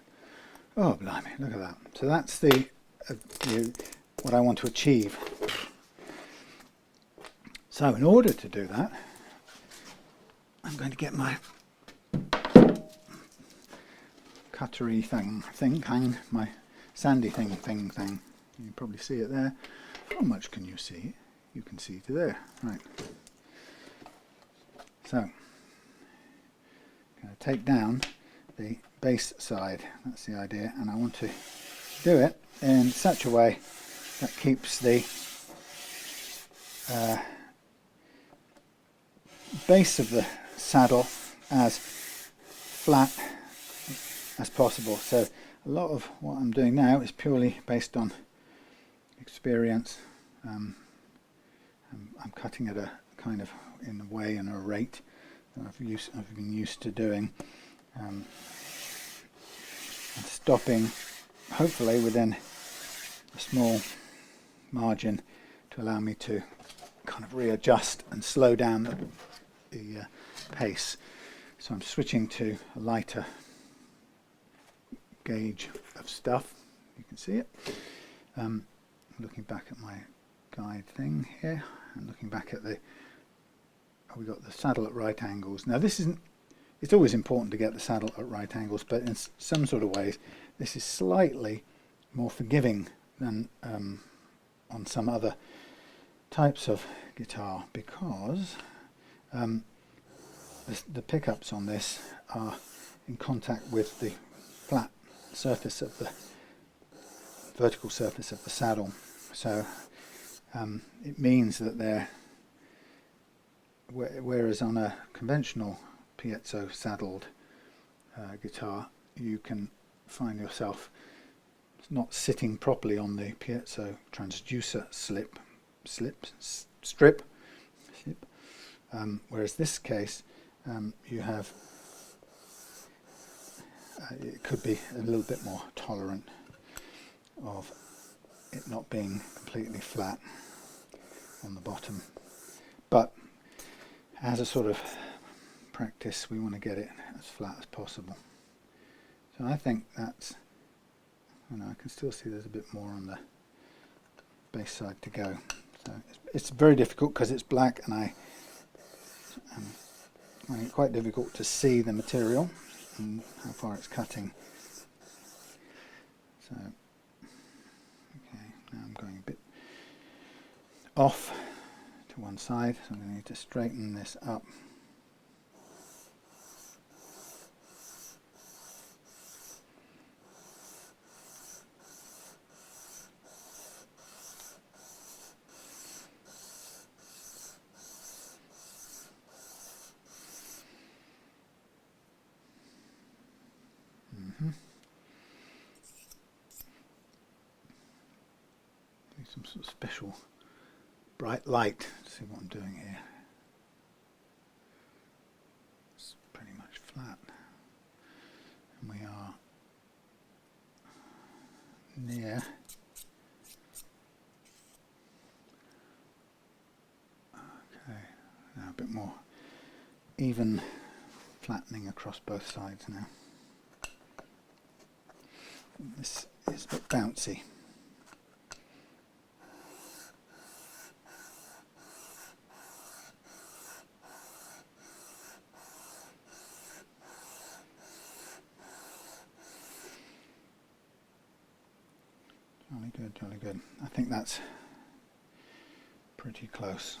Oh, blimey, look at that. So that's the what I want to achieve. So in order to do that, I'm going to get my cuttery thing, my sandy thing. You can probably see it there. How much can you see? You can see to there. Right. So, I'm going to take down the bass side. That's the idea, and I want to do it in such a way that keeps the base of the saddle as flat as possible. So a lot of what I'm doing now is purely based on experience. I'm cutting at a kind of in a way and a rate that I've been used to doing, and stopping hopefully within a small margin to allow me to kind of readjust and slow down the pace. So I'm switching to a lighter gauge of stuff. You can see it. Looking back at my guide thing here, and looking back at we got the saddle at right angles. Now this isn't, it's always important to get the saddle at right angles, but in some sort of ways this is slightly more forgiving than on some other types of guitar, because the pickups on this are in contact with the flat surface of the vertical surface of the saddle. So it means that they're, whereas on a conventional piezo saddled guitar, you can find yourself not sitting properly on the piezo transducer strip, whereas this case you have it could be a little bit more tolerant of it not being completely flat on the bottom, but as a sort of practice we want to get it as flat as possible. So I think that's, I can still see there's a bit more on the bass side to go. So it's very difficult because it's black, and I find it quite difficult to see the material and how far it's cutting. So, okay, now I'm going a bit off to one side, so I'm going to need to straighten this up. Some sort of special bright light to see what I'm doing here. It's pretty much flat, and we are near now a bit more even flattening across both sides now. This is a bit bouncy. Jolly good. I think that's pretty close.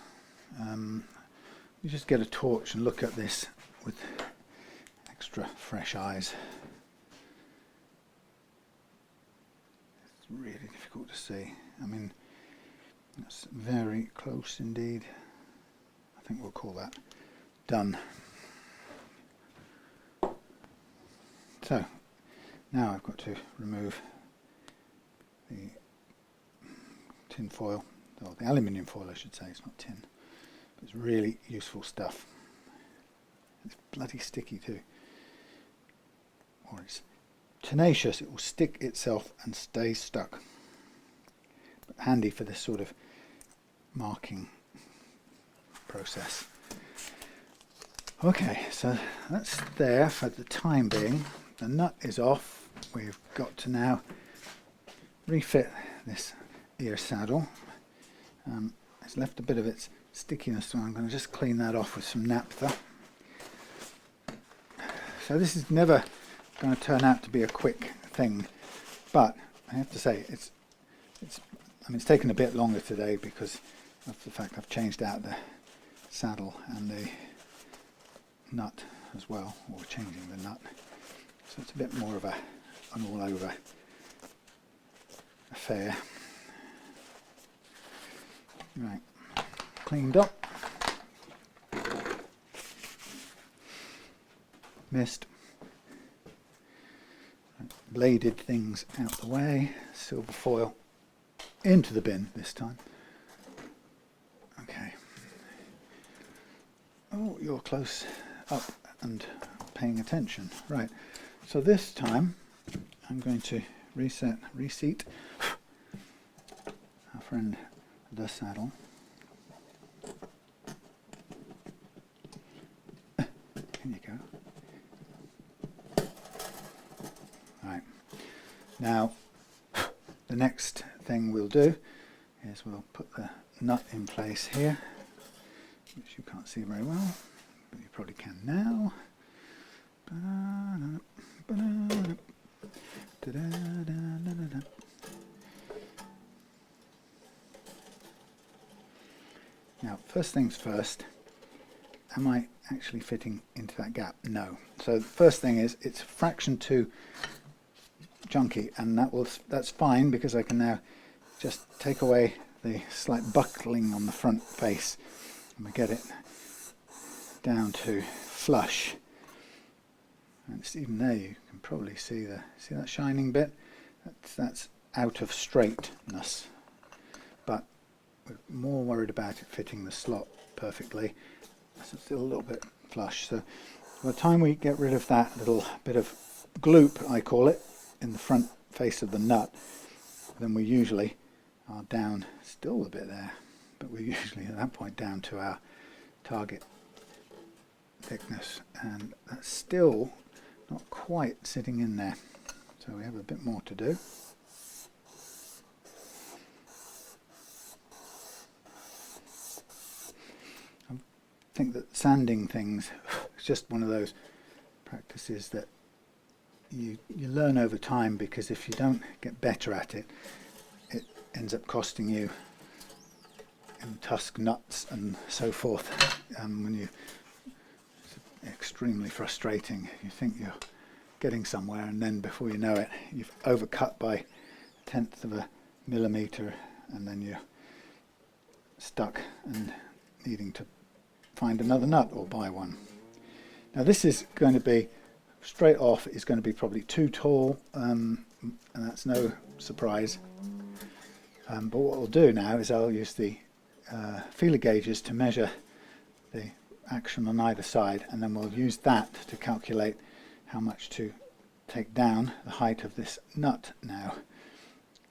You just get a torch and look at this with extra fresh eyes. It's really difficult to see. I mean, that's very close indeed. I think we'll call that done. So now I've got to remove the tin foil or the aluminium foil I should say, it's not tin. But it's really useful stuff. It's bloody sticky too. Or it's tenacious, it will stick itself and stay stuck. But handy for this sort of marking process. Okay, so that's there for the time being. The nut is off. We've got to now refit this ear saddle. It's left a bit of its stickiness, so I'm going to just clean that off with some naphtha. So this is never going to turn out to be a quick thing, but I have to say it's taken a bit longer today because of the fact I've changed out the saddle and the nut as well, or changing the nut. So it's a bit more of an all-over affair. Right, cleaned up. Missed. Bladed things out the way. Silver foil into the bin this time. Okay. Oh, you're close up and paying attention. Right. So this time I'm going to reseat our friend the saddle. There you go. Right. Now the next thing we'll do is we'll put the nut in place here, which you can't see very well, but you probably can now. Now, first things first, am I actually fitting into that gap? No. So the first thing is it's fraction too junky, and that's fine because I can now just take away the slight buckling on the front face and we get it down to flush. And it's even there, you can probably see that shining bit. That's out of straightness, but we're more worried about it fitting the slot perfectly. So it's still a little bit flush. So by the time we get rid of that little bit of gloop, I call it, in the front face of the nut, then we usually are down still a bit there, but we're usually at that point down to our target thickness, and that's still not quite sitting in there, so we have a bit more to do. I think that sanding things is just one of those practices that you learn over time, because if you don't get better at it, it ends up costing you in tusk nuts and so forth. It's extremely frustrating. You think you're getting somewhere, and then before you know it, you've overcut by 1/10 of a millimetre, and then you're stuck and needing to find another nut or buy one. Now this is going to be straight off, is going to be probably too tall, and that's no surprise. But what I'll do now is I'll use the feeler gauges to measure the action on either side, and then we'll use that to calculate how much to take down the height of this nut now.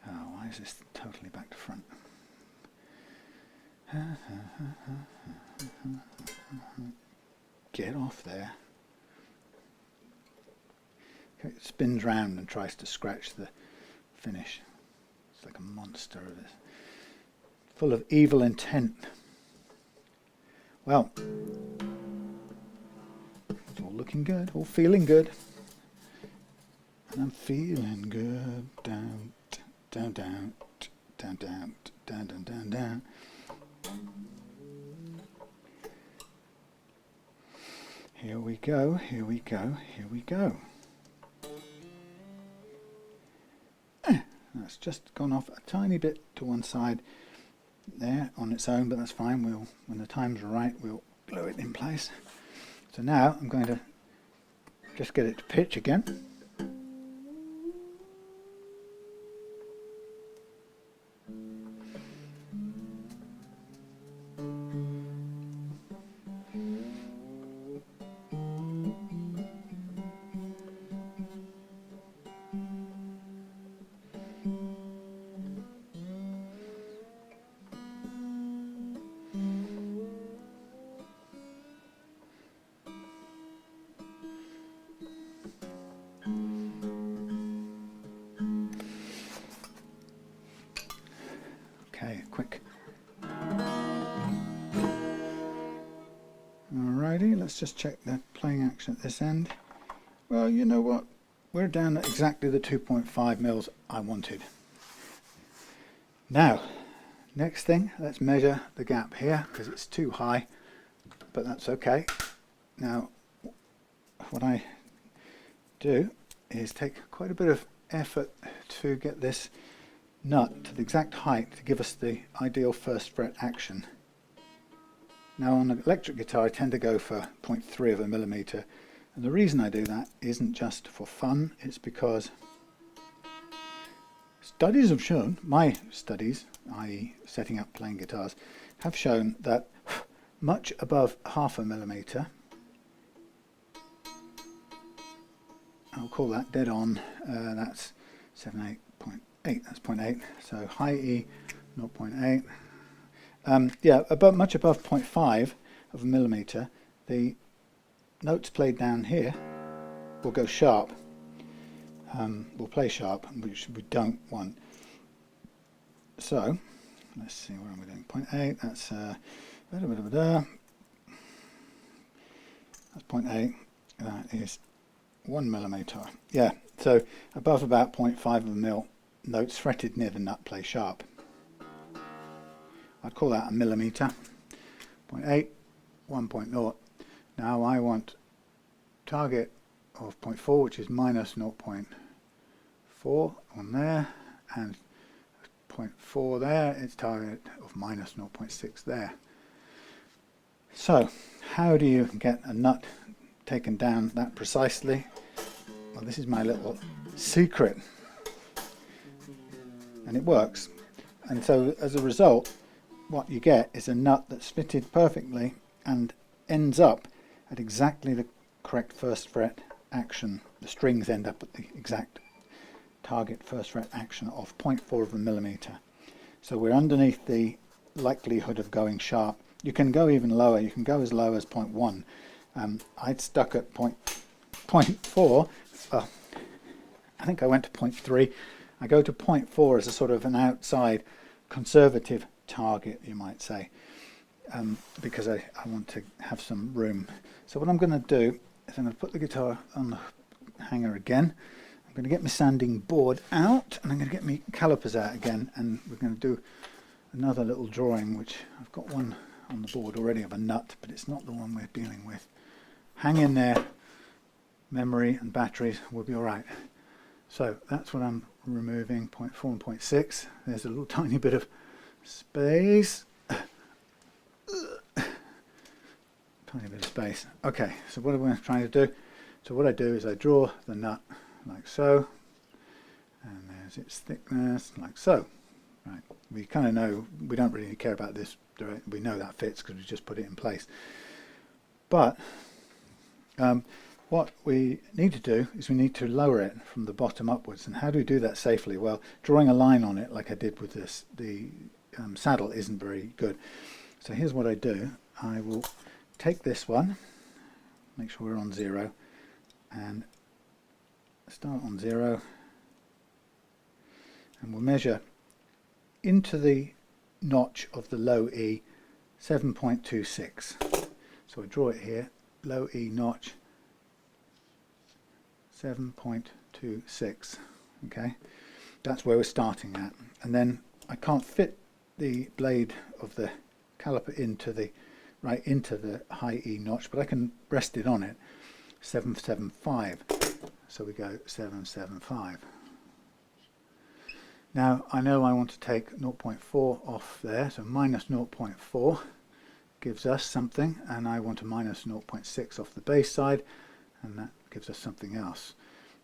Oh, why is this totally back to front? Get off there. Okay, it spins round and tries to scratch the finish. It's like a monster of this, full of evil intent. Well, it's all looking good, all feeling good. And I'm feeling good. Down, down, down, down, down, down, down, down, down. Here we go, here we go, here we go. That's just gone off a tiny bit to one side there on its own, but that's fine. When the time's right, we'll glue it in place. So now I'm going to just get it to pitch again. let's just check the playing action at this end. Well, you know what? We're down at exactly the 2.5 mils I wanted. Now, next thing, let's measure the gap here because it's too high, but that's okay. Now, what I do is take quite a bit of effort to get this nut to the exact height to give us the ideal first fret action. Now on an electric guitar I tend to go for 0.3 of a millimetre, and the reason I do that isn't just for fun, it's because studies have shown, my studies, i.e. setting up playing guitars, have shown that much above half a millimetre, I'll call that dead on, that's 78.8, that's 0.8, so high E 0.8. Yeah, much above 0.5 of a millimetre, the notes played down here will go sharp, will play sharp, which we don't want. So, let's see, what am I doing? 0.8, that's that's 0.8, that is 1 millimetre. Yeah, so above about 0.5 of a mil, notes fretted near the nut play sharp. I'd call that a millimetre. 0.8, 1.0. Now I want target of 0.4, which is minus 0.4 on there, and 0.4 there, it's target of minus 0.6 there. So, how do you get a nut taken down that precisely? Well, this is my little secret, and it works. And so, as a result, what you get is a nut that's fitted perfectly and ends up at exactly the correct first fret action. The strings end up at the exact target first fret action of 0.4 of a millimetre. So we're underneath the likelihood of going sharp. You can go even lower, you can go as low as 0.1. I'd stuck at 0.4, I think I went to 0.3. I go to 0.4 as a sort of an outside conservative target, you might say, because I want to have some room. So what I'm going to do is I'm going to put the guitar on the hanger again. I'm going to get my sanding board out, and I'm going to get my calipers out again, and we're going to do another little drawing, which I've got one on the board already of a nut, but it's not the one we're dealing with. Hang in there, memory and batteries will be alright. So that's what I'm removing, 0.4 and 0.6. There's a little tiny bit of space. Tiny bit of space. Okay, so what am I trying to do? So what I do is I draw the nut like so, and there's its thickness like so. Right, we kind of know, we don't really care about this, we know that fits because we just put it in place. But what we need to do is we need to lower it from the bottom upwards. And how do we do that safely? Well, drawing a line on it like I did with this, the saddle isn't very good. So here's what I do. I will take this one, make sure we're on 0, and start on 0, and we'll measure into the notch of the low E 7.26. So I draw it here, low E notch 7.26. Okay, that's where we're starting at, and then I can't fit the blade of the caliper into the high E notch, but I can rest it on it. 775. So we go 775. Now I know I want to take 0.4 off there, so minus 0.4 gives us something, and I want to minus 0.6 off the bass side, and that gives us something else.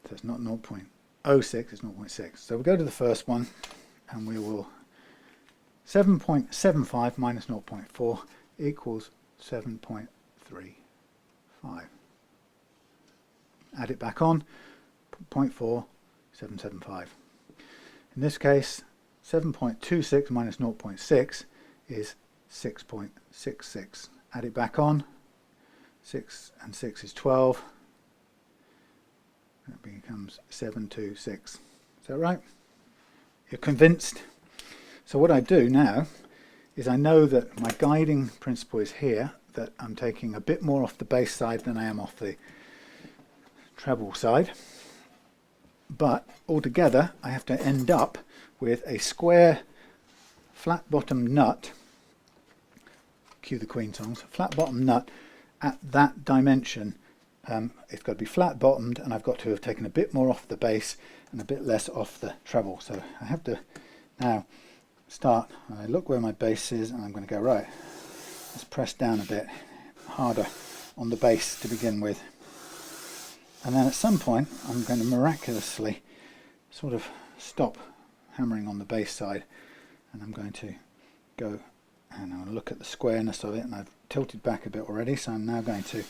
So it's not 0.06, it's 0.6. So we go to the first one, and we will 7.75 minus 0.4 equals 7.35. Add it back on, 0.4, 775. In this case, 7.26 minus 0.6 is 6.66. Add it back on, 6 and 6 is 12. That becomes 726. Is that right? You're convinced? So what I do now is I know that my guiding principle is here, that I'm taking a bit more off the bass side than I am off the treble side, but altogether I have to end up with a square flat bottom nut, cue the Queen songs, flat bottom nut at that dimension. It's got to be flat bottomed, and I've got to have taken a bit more off the bass and a bit less off the treble. So I have to now start, I look where my bass is, and I'm going to go, right, let's press down a bit harder on the bass to begin with. And then at some point I'm going to miraculously sort of stop hammering on the bass side, and I'm going to go and I'll look at the squareness of it, and I've tilted back a bit already, so I'm now going to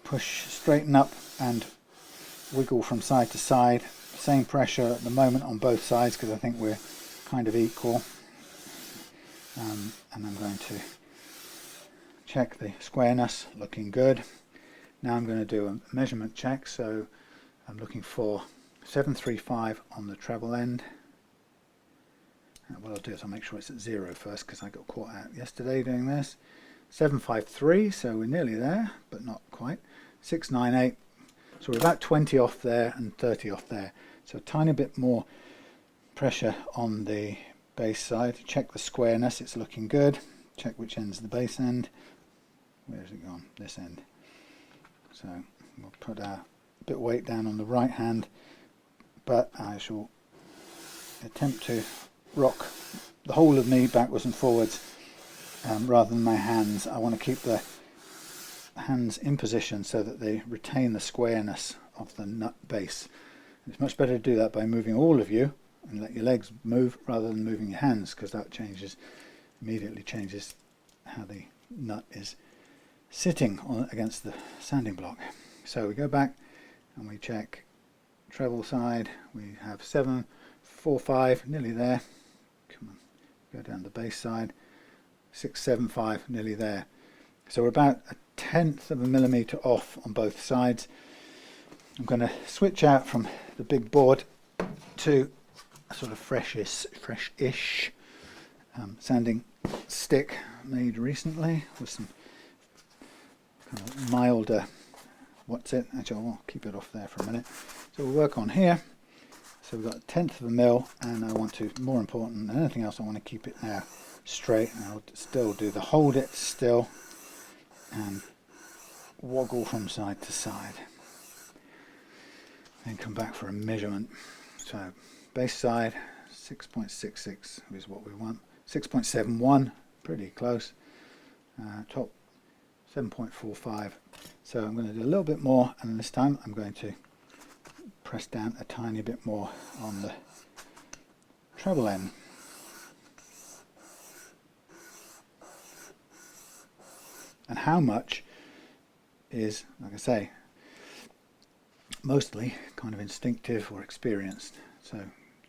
push, straighten up and wiggle from side to side. Same pressure at the moment on both sides because I think we're kind of equal. And I'm going to check the squareness, looking good. Now I'm going to do a measurement check, so I'm looking for 735 on the treble end. What I'll do is I'll make sure it's at 0 first because I got caught out yesterday doing this. 753, so we're nearly there, but not quite. 698, so we're about 20 off there and 30 off there. So a tiny bit more pressure on the bass side. Check the squareness, it's looking good. Check which end's the bass end. Where's it gone? This end. So we'll put a bit of weight down on the right hand, but I shall attempt to rock the whole of me backwards and forwards rather than my hands. I want to keep the hands in position so that they retain the squareness of the nut base. It's much better to do that by moving all of you and let your legs move rather than moving your hands, because that immediately changes how the nut is sitting against the sounding block. So we go back and we check treble side. We have 745, nearly there. Come on, go down the bass side. 675, nearly there. So we're about 1/10 of a millimetre off on both sides. I'm going to switch out from the big board to a sort of fresh-ish sounding stick made recently with some kind of milder, actually I'll keep it off there for a minute. So we'll work on here. So we've got 1/10 of a mil, and I want to, more important than anything else, I want to keep it now straight, and I'll still do the hold it still and woggle from side to side. Then come back for a measurement. So bass side 6.66 is what we want. 6.71, pretty close. Top 7.45. So I'm going to do a little bit more, and this time I'm going to press down a tiny bit more on the treble end. And how much is, like I say, mostly kind of instinctive or experienced. So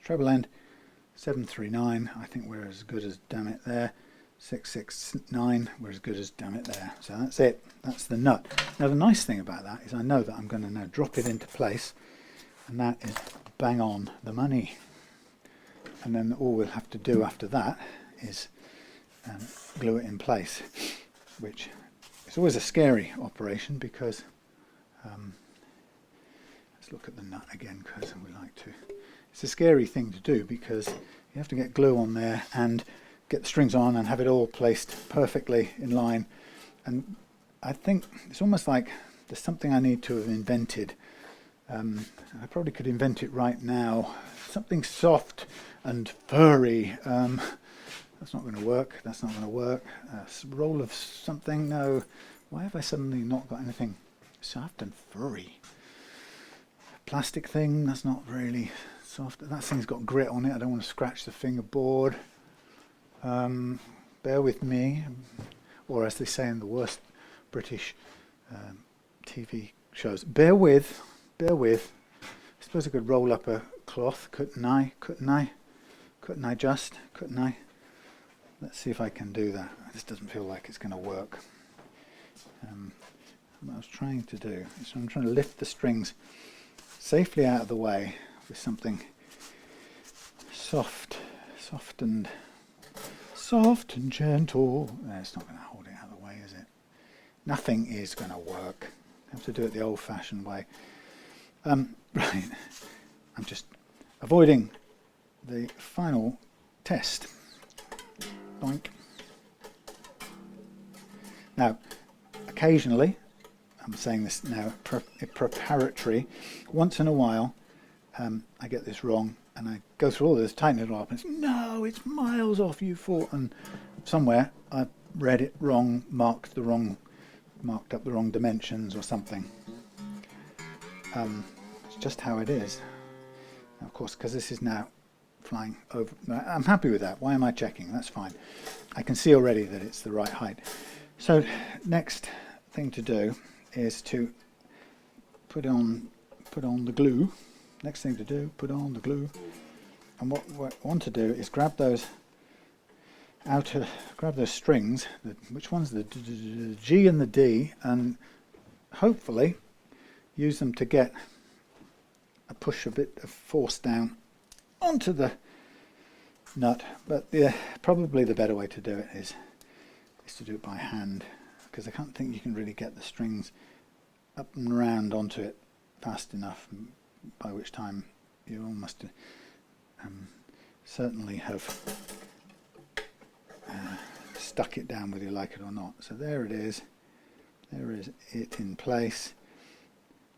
treble end 739, I think we're as good as damn it there. 669, we're as good as damn it there. So that's it, that's the nut. Now the nice thing about that is I know that I'm going to now drop it into place, and that is bang on the money. And then all we'll have to do after that is glue it in place, which is always a scary operation because let's look at the nut again, because we like to. It's a scary thing to do because you have to get glue on there and get the strings on and have it all placed perfectly in line. And I think it's almost like there's something I need to have invented. I probably could invent it right now. Something soft and furry. That's not going to work. That's not going to work. A roll of something. No. Why have I suddenly not got anything soft and furry? A plastic thing. That's not really soft. That thing's got grit on it. I don't want to scratch the fingerboard. Bear with me. Or as they say in the worst British TV shows, bear with. Bear with. I suppose I could roll up a cloth, couldn't I? Couldn't I? Couldn't I just? Couldn't I? Let's see if I can do that. This doesn't feel like it's going to work. What I was trying to do is I'm trying to lift the strings safely out of the way with something soft and soft and gentle. It's not going to hold it out of the way, is it? Nothing is going to work. I have to do it the old-fashioned way. Right, I'm just avoiding the final test. Boink. Now, occasionally, I'm saying this now preparatory, once in a while I get this wrong and I go through all this, tighten it all up, and it's, no, it's miles off, you thought, and somewhere I read it wrong, marked up the wrong dimensions or something. It's just how it is. Now, of course, because this is now flying over, I'm happy with that. Why am I checking? That's fine. I can see already that it's the right height. So next thing to do is to put on the glue. Next thing to do, put on the glue. And what I want to do is grab those strings. Which one's the G and the D, and hopefully use them to get push a bit of force down onto the nut. But probably the better way to do it is to do it by hand, because I can't think you can really get the strings up and round onto it fast enough, by which time you almost certainly have stuck it down whether you like it or not. So there it is. There is it in place.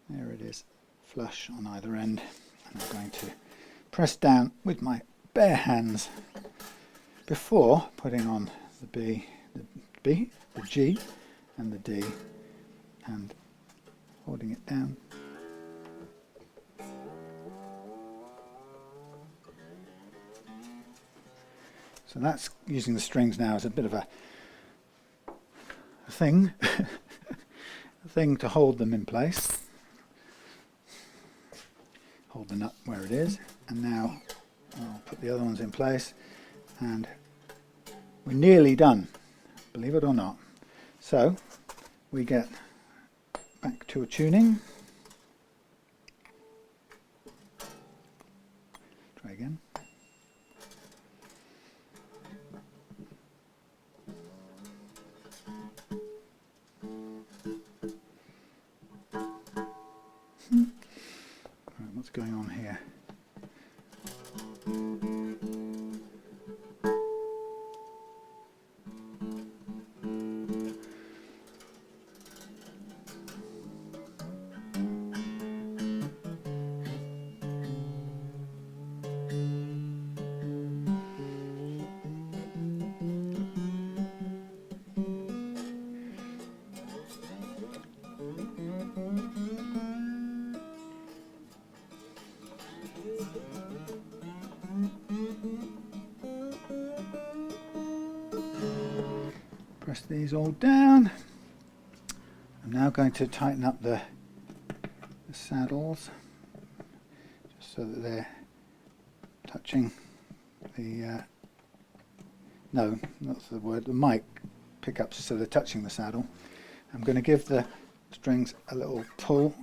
There it is, flush on either end. And I'm going to press down with my bare hands before putting on the B, the G and the D, and holding it down. So that's using the strings now as a bit of a thing, a thing to hold them in place. Hold the nut where it is, and now I'll put the other ones in place, and we're nearly done, believe it or not. So we get back to a tuning. Try again. Right, what's going on here? Press these all down. I'm now going to tighten up the saddles just so that they're touching the no, not the word, the mic pickups, so they're touching the saddle. I'm going to give the strings a little pull.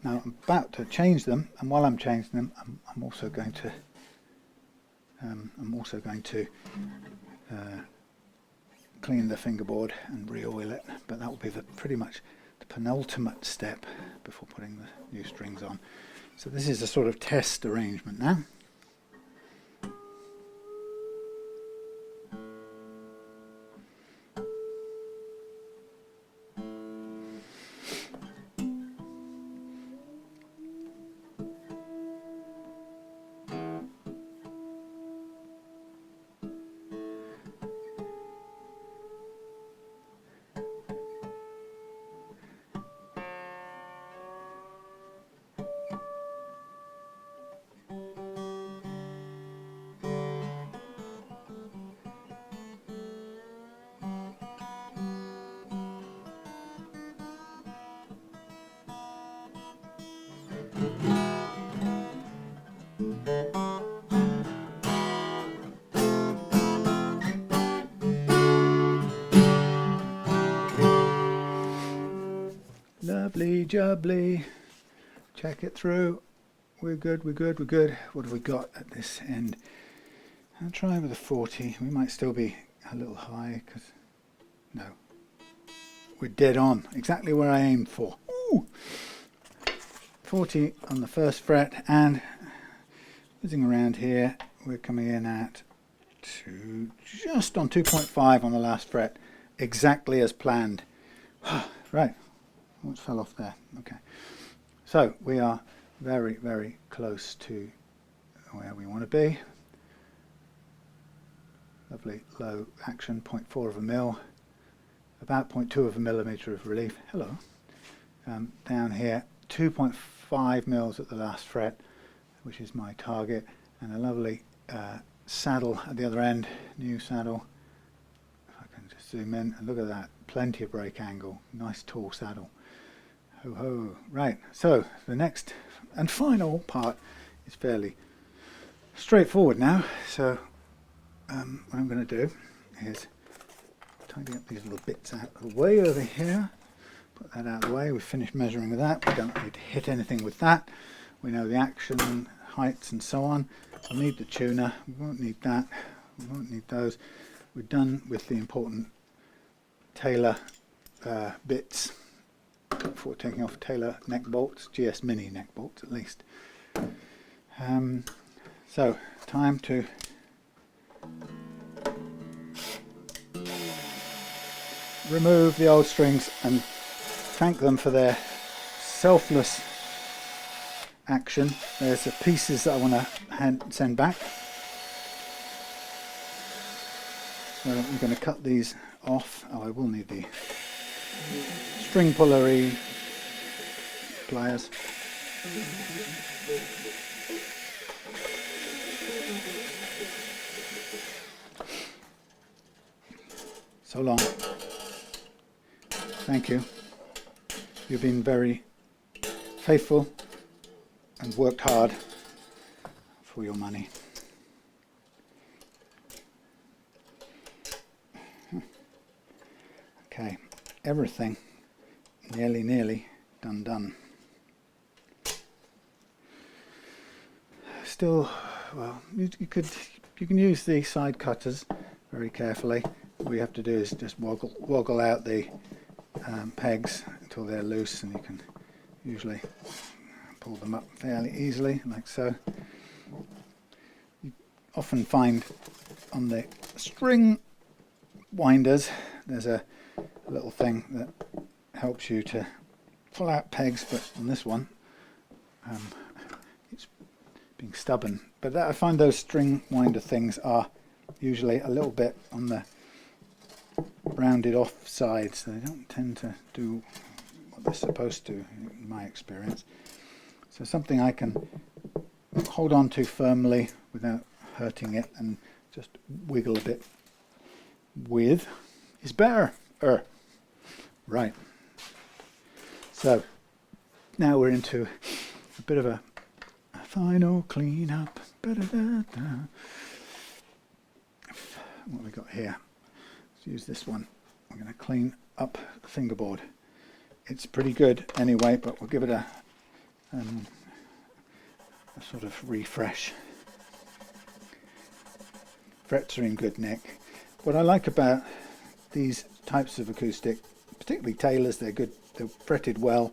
Now I'm about to change them, and while I'm changing them, I'm also going to clean the fingerboard and re-oil it, but that will be pretty much the penultimate step before putting the new strings on. So this is a sort of test arrangement now. Lovely jubbly. Check it through. We're good, we're good, we're good. What have we got at this end? I'll try with a 40. We might still be a little high because no, we're dead on, exactly where I aimed for. Ooh! 40 on the first fret, and whizzing around here, we're coming in at just on 2.5 on the last fret, exactly as planned. Right, what fell off there? Okay, so we are very, very close to where we want to be. Lovely low action, 0.4 of a mil, about 0.2 of a millimetre of relief. Hello. Down here, 2.5 mils at the last fret, which is my target, and a lovely saddle at the other end, new saddle. If I can just zoom in and look at that, plenty of brake angle, nice tall saddle. Ho ho. Right, so the next and final part is fairly straightforward now. So what I'm going to do is tidy up these little bits out of the way over here. Put that out of the way. We've finished measuring with that. We don't need to hit anything with that. We know the action, heights and so on. We'll need the tuner. We won't need that. We won't need those. We're done with the important tailor bits before taking off tailor neck bolts, GS Mini neck bolts at least. So time to remove the old strings and thank them for their selfless action. There's the pieces that I want to send back. So I'm going to cut these off. Oh, I will need the string pullery pliers. So long. Thank you. You've been very faithful and worked hard for your money. Okay, everything nearly done. Still, well, you can use the side cutters very carefully. All you have to do is just woggle out the pegs until they're loose, and you can usually pull them up fairly easily, like so. You often find on the string winders there's a little thing that helps you to pull out pegs, but on this one it's being stubborn. But I find those string winder things are usually a little bit on the rounded off side, so they don't tend to do what they're supposed to in my experience. So something I can hold on to firmly without hurting it and just wiggle a bit with is better. Right. So now we're into a bit of a final clean up. What have we got here? Let's use this one. I'm going to clean up the fingerboard. It's pretty good anyway, but we'll give it a sort of refresh. Frets are in good nick. What I like about these types of acoustic, particularly Taylors, they're good, they're fretted well.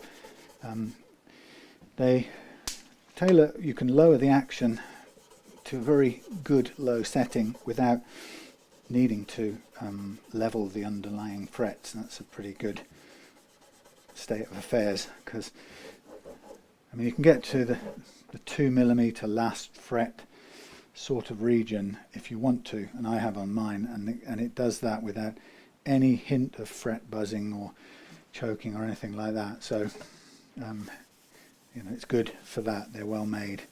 You can lower the action to a very good low setting without needing to level the underlying frets. That's a pretty good state of affairs, because I mean you can get to the 2mm last fret sort of region if you want to, and I have on mine, and it does that without any hint of fret buzzing or choking or anything like that. So it's good for that. They're well made.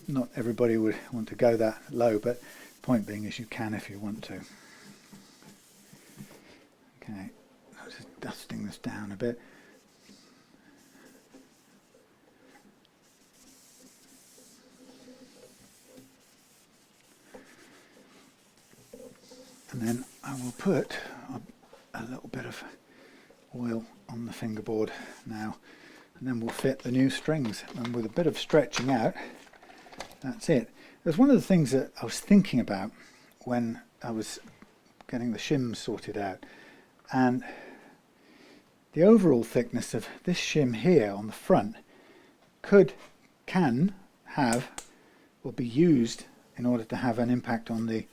Not everybody would want to go that low, but the point being is you can if you want to. Okay, I was just dusting this down a bit. And then I will put a little bit of oil on the fingerboard now, and then we'll fit the new strings, and with a bit of stretching out, that's it. There's one of the things that I was thinking about when I was getting the shims sorted out, and the overall thickness of this shim here on the front can have or be used in order to have an impact on the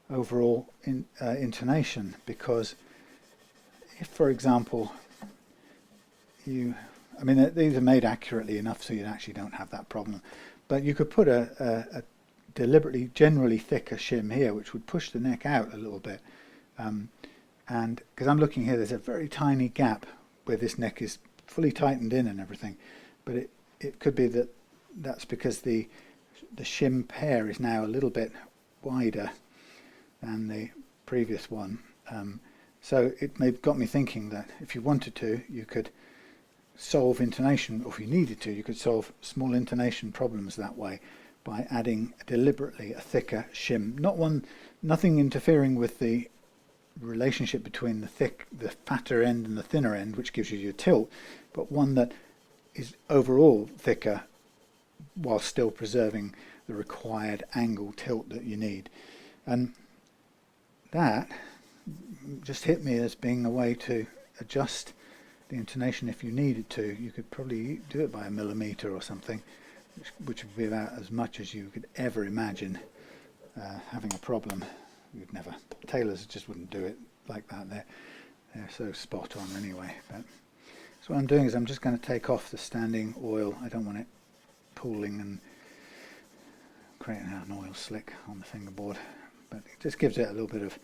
overall intonation, because if, for example, I mean, these are made accurately enough so you actually don't have that problem, but you could put a deliberately generally thicker shim here which would push the neck out a little bit, and because I'm looking here, there's a very tiny gap where this neck is fully tightened in and everything, but it could be that that's because the shim pair is now a little bit wider than the previous one. So it got me thinking that if you wanted to, you could solve intonation, or if you needed to, you could solve small intonation problems that way by adding deliberately a thicker shim. Nothing interfering with the relationship between the fatter end and the thinner end, which gives you your tilt, but one that is overall thicker while still preserving the required angle tilt that you need. And that just hit me as being a way to adjust the intonation if you needed to. You could probably do it by 1 millimeter or something, which would be about as much as you could ever imagine having a problem. You'd never. Tailors just wouldn't do it like that. They're so spot on anyway. But so what I'm doing is I'm just going to take off the standing oil. I don't want it pooling and creating an oil slick on the fingerboard, but it just gives it a little bit of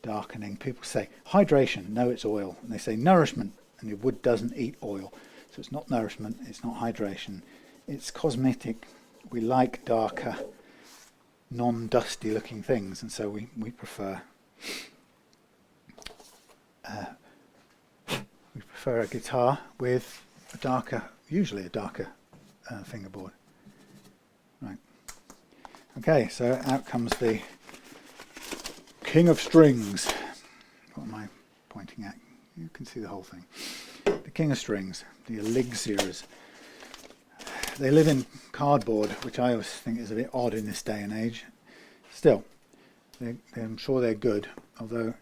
darkening. People say hydration, no, it's oil, and they say nourishment, and your wood doesn't eat oil, so it's not nourishment, it's not hydration, it's cosmetic. We like darker, non-dusty looking things, and so we prefer a guitar with usually a darker fingerboard. Right. Okay, so out comes the King of Strings. What am I pointing at? You can see the whole thing. The King of Strings, the elixirs. They live in cardboard, which I always think is a bit odd in this day and age. Still, I'm sure they're good, although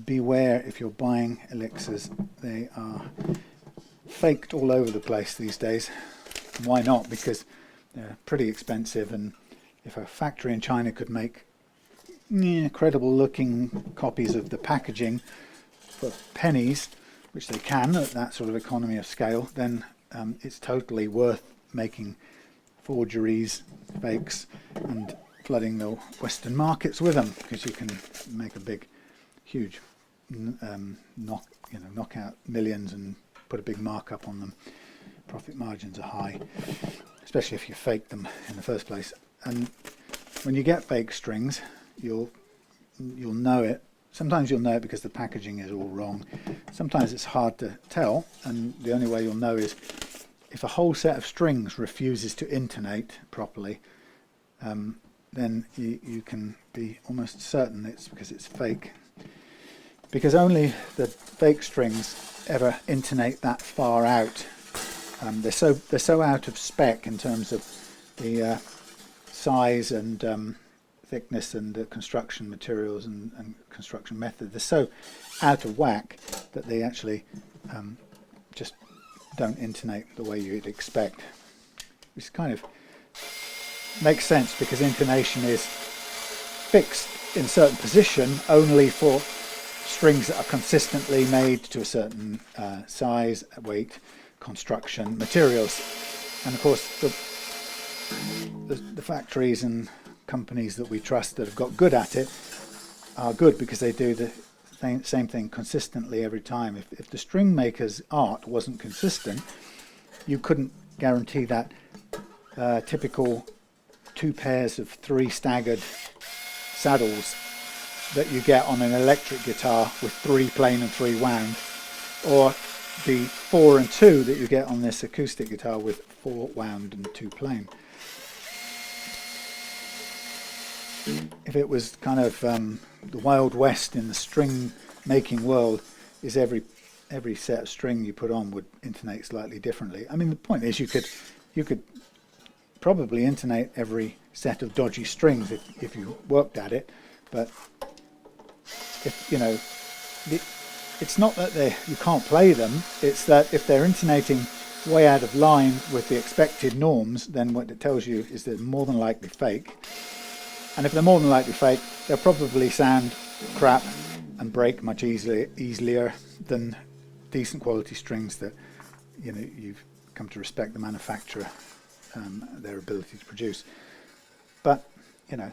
beware if you're buying elixirs. They are faked all over the place these days. Why not? Because they're pretty expensive, and if a factory in China could make credible looking copies of the packaging for pennies, which they can at that sort of economy of scale, then it's totally worth making forgeries, fakes, and flooding the Western markets with them, because you can make a big, huge knock out millions and put a big markup on them. Profit margins are high, especially if you fake them in the first place. And when you get fake strings, you'll know it. Sometimes you'll know it because the packaging is all wrong. Sometimes it's hard to tell, and the only way you'll know is if a whole set of strings refuses to intonate properly, then you can be almost certain it's because it's fake. Because only the fake strings ever intonate that far out. They're so out of spec in terms of the size and thickness and the construction materials and construction method. They're so out of whack that they actually just don't intonate the way you'd expect, which kind of makes sense, because intonation is fixed in a certain position only for strings that are consistently made to a certain size, weight, construction, materials. And of course the factories and companies that we trust that have got good at it are good because they do the same thing consistently every time. If the string maker's art wasn't consistent, you couldn't guarantee that typical 2 pairs of 3 staggered saddles that you get on an electric guitar with 3 plain and 3 wound, or the 4 and 2 that you get on this acoustic guitar with 4 wound and 2 plain. If it was kind of the Wild West in the string making world, is every set of string you put on would intonate slightly differently. I mean, the point is you could probably intonate every set of dodgy strings if you worked at it, but if you know, it's not that you can't play them, it's that if they're intonating way out of line with the expected norms, then what it tells you is they're more than likely fake. And if they're more than likely fake, they'll probably sound crap and break much easier than decent quality strings that, you know, you've come to respect the manufacturer, their ability to produce. But, you know,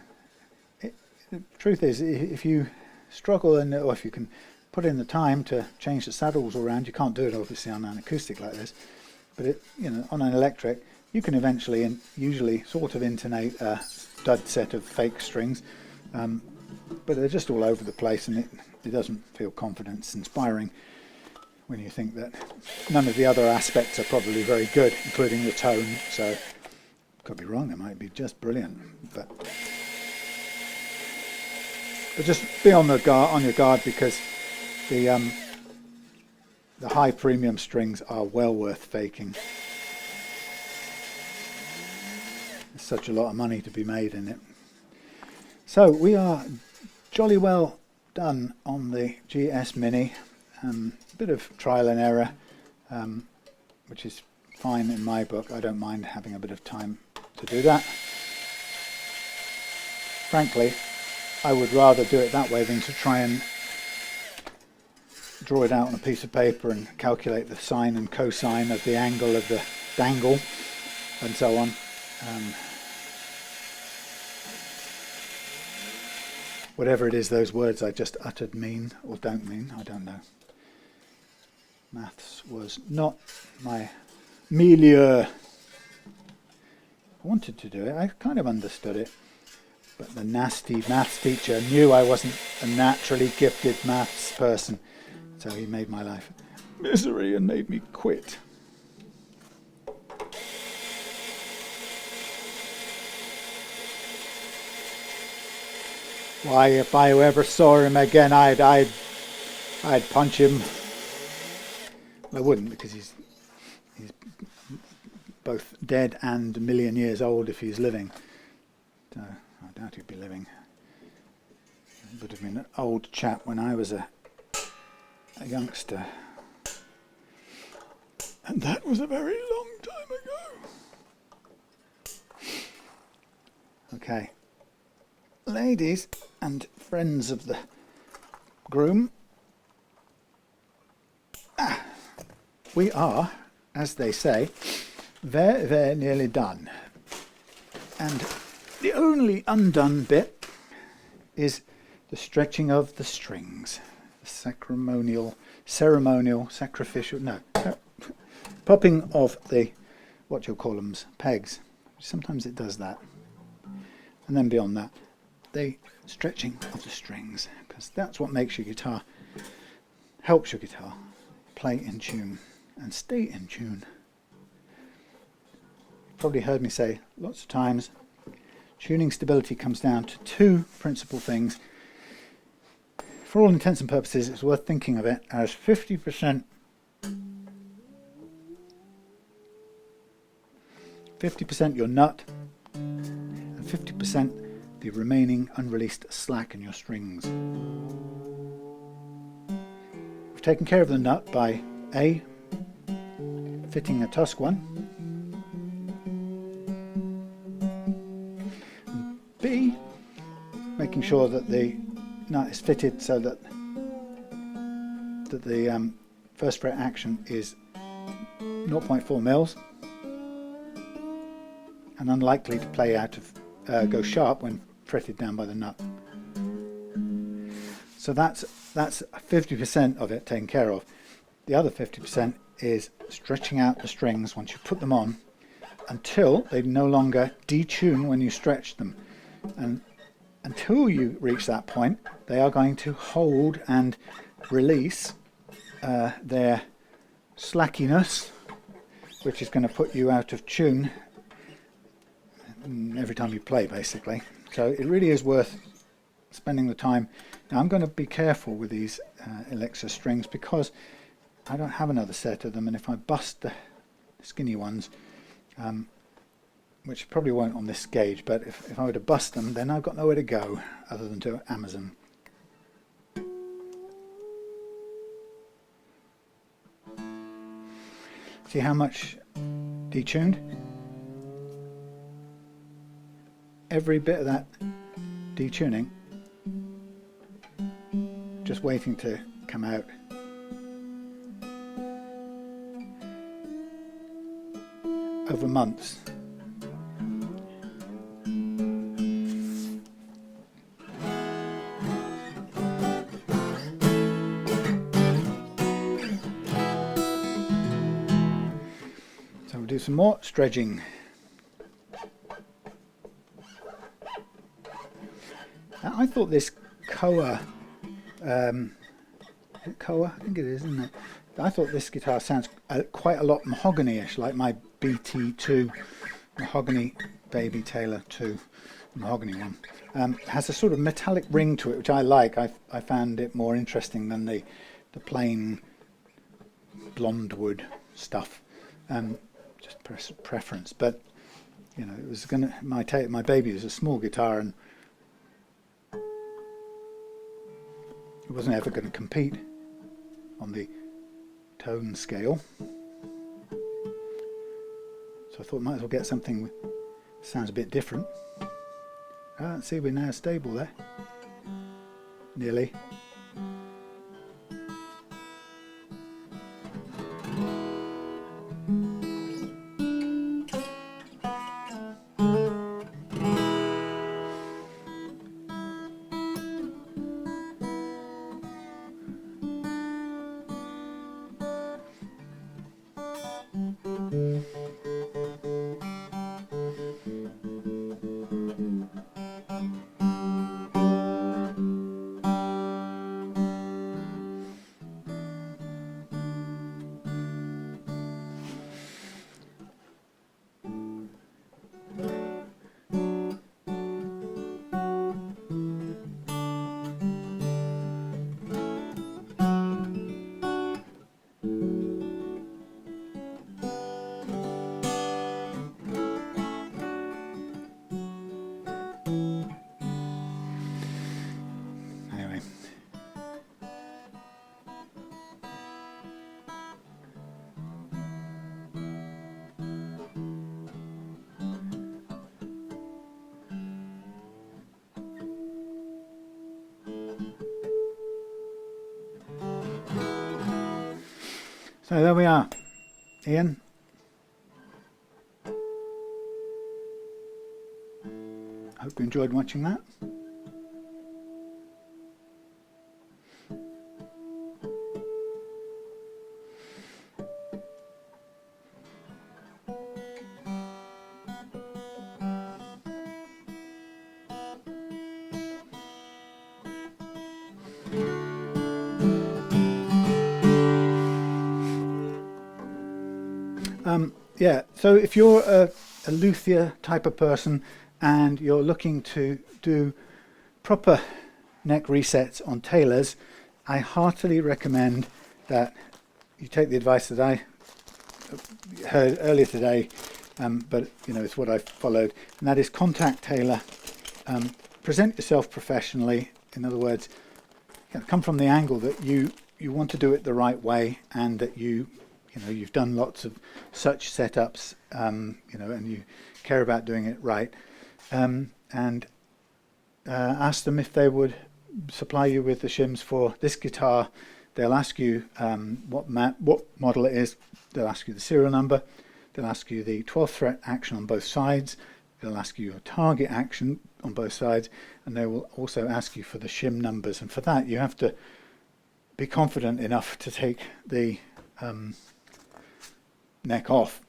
the truth is, if you struggle or if you can put in the time to change the saddles around, you can't do it obviously on an acoustic like this, but you know, on an electric, you can eventually and usually sort of intonate a dud set of fake strings, but they're just all over the place, and it doesn't feel confidence inspiring when you think that none of the other aspects are probably very good, including the tone. So could be wrong, it might be just brilliant, but just be on your guard, because the high premium strings are well worth faking. There's such a lot of money to be made in it. So we are jolly well done on the GS Mini. A bit of trial and error, which is fine in my book. I don't mind having a bit of time to do that. Frankly, I would rather do it that way than to try and draw it out on a piece of paper and calculate the sine and cosine of the angle of the dangle and so on. Whatever it is those words I just uttered mean or don't mean, I don't know. Maths was not my milieu. I wanted to do it, I kind of understood it, but the nasty maths teacher knew I wasn't a naturally gifted maths person, so he made my life misery and made me quit. Why, if I ever saw him again, I'd punch him. I wouldn't, because he's both dead and a million years old if he's living. So I doubt he'd be living. He would have been an old chap when I was a youngster. And that was a very long time ago. Okay. Ladies and friends of the groom, we are, as they say, very nearly done. And the only undone bit is the stretching of the strings. The ceremonial, sacrificial, popping of the, what you'll call them, pegs. Sometimes it does that. And then beyond that, the stretching of the strings, because that's what makes your guitar, helps your guitar play in tune and stay in tune. You've probably heard me say lots of times, tuning stability comes down to two principal things. For all intents and purposes, it's worth thinking of it as 50% your nut and 50% the remaining unreleased slack in your strings. We've taken care of the nut by A, fitting a tusk one, and B, making sure that the nut is fitted so that the first fret action is 0.4 mils and unlikely to play out of go sharp when fretted down by the nut. So that's 50% of it taken care of. The other 50% is stretching out the strings once you put them on until they no longer detune when you stretch them. And until you reach that point, they are going to hold and release their slackiness, which is going to put you out of tune every time you play, basically. So it really is worth spending the time. Now I'm going to be careful with these Elixir strings because I don't have another set of them, and if I bust the skinny ones, which probably won't on this gauge, but if I were to bust them, then I've got nowhere to go other than to Amazon. See how much detuned? Every bit of that detuning just waiting to come out. Over months. So we'll do some more stretching. Now, I thought this Koa, Koa? I think it is, isn't it? I thought this guitar sounds quite a lot mahogany-ish, like my BT2 mahogany Baby Taylor 2 mahogany one. Has a sort of metallic ring to it, which I like. I found it more interesting than the plain blonde wood stuff. Just preference, but you know, it was my Baby was a small guitar, and it wasn't ever going to compete on the tone scale. So I thought might as well get something that sounds a bit different. See, we're now stable there. Nearly. So there we are, Ian. Hope you enjoyed watching that. Yeah, so if you're a luthier type of person and you're looking to do proper neck resets on Taylors, I heartily recommend that you take the advice that I heard earlier today, but you know, it's what I followed, and that is contact Taylor, present yourself professionally. In other words, come from the angle that you want to do it the right way, and that you've done lots of such setups, and you care about doing it right, and ask them if they would supply you with the shims for this guitar. They'll ask you what model it is. They'll ask you the serial number. They'll ask you the 12th fret action on both sides. They'll ask you your target action on both sides, and they will also ask you for the shim numbers. And for that, you have to be confident enough to take the neck off.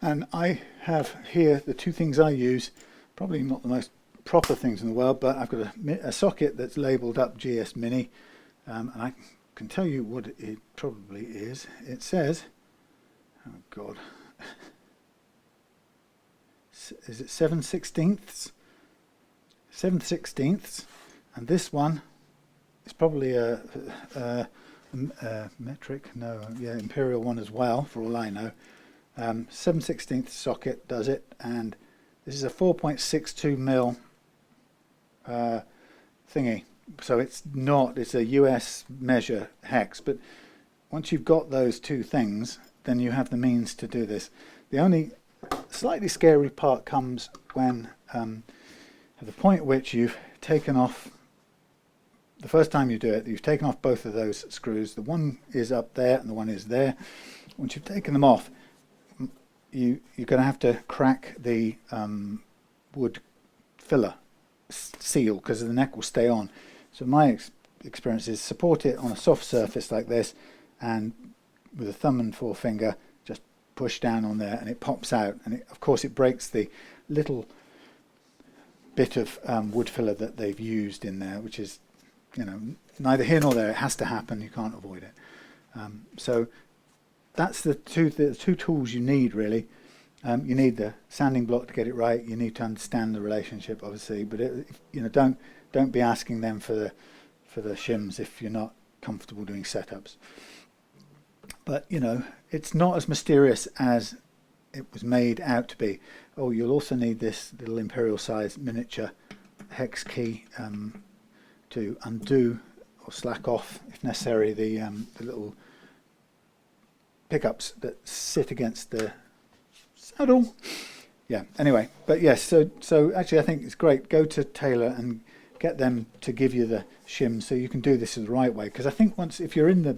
And I have here the two things I use, probably not the most proper things in the world, but I've got a socket that's labelled up GS Mini, and I can tell you what it probably is. It says, oh god, is it 7/16? 7/16, and this one is probably a metric, imperial one as well, for all I know. 7/16 socket does it, and This is a 4.62 mil thingy, so it's a US measure hex, but once you've got those two things, then you have the means to do this. The only slightly scary part comes when at the point at which you've taken off, the first time you do it, you've taken off both of those screws. The one is up there and the one is there. Once you've taken them off, you're going to have to crack the wood filler seal, because the neck will stay on. So my experience is support it on a soft surface like this, and with a thumb and forefinger just push down on there and it pops out, and of course it breaks the little bit of wood filler that they've used in there, which is, you know, neither here nor there. It has to happen, you can't avoid it. So that's the two tools you need, really. You need the sanding block to get it right. You need to understand the relationship, obviously, but you know, don't be asking them for the shims if you're not comfortable doing setups. But you know, it's not as mysterious as it was made out to be. Oh, you'll also need this little imperial size miniature hex key to undo or slack off, if necessary, the little pickups that sit against the saddle. Yeah, anyway, but yes, so actually I think it's great. Go to Taylor and get them to give you the shims so you can do this the right way, because I think if you're in the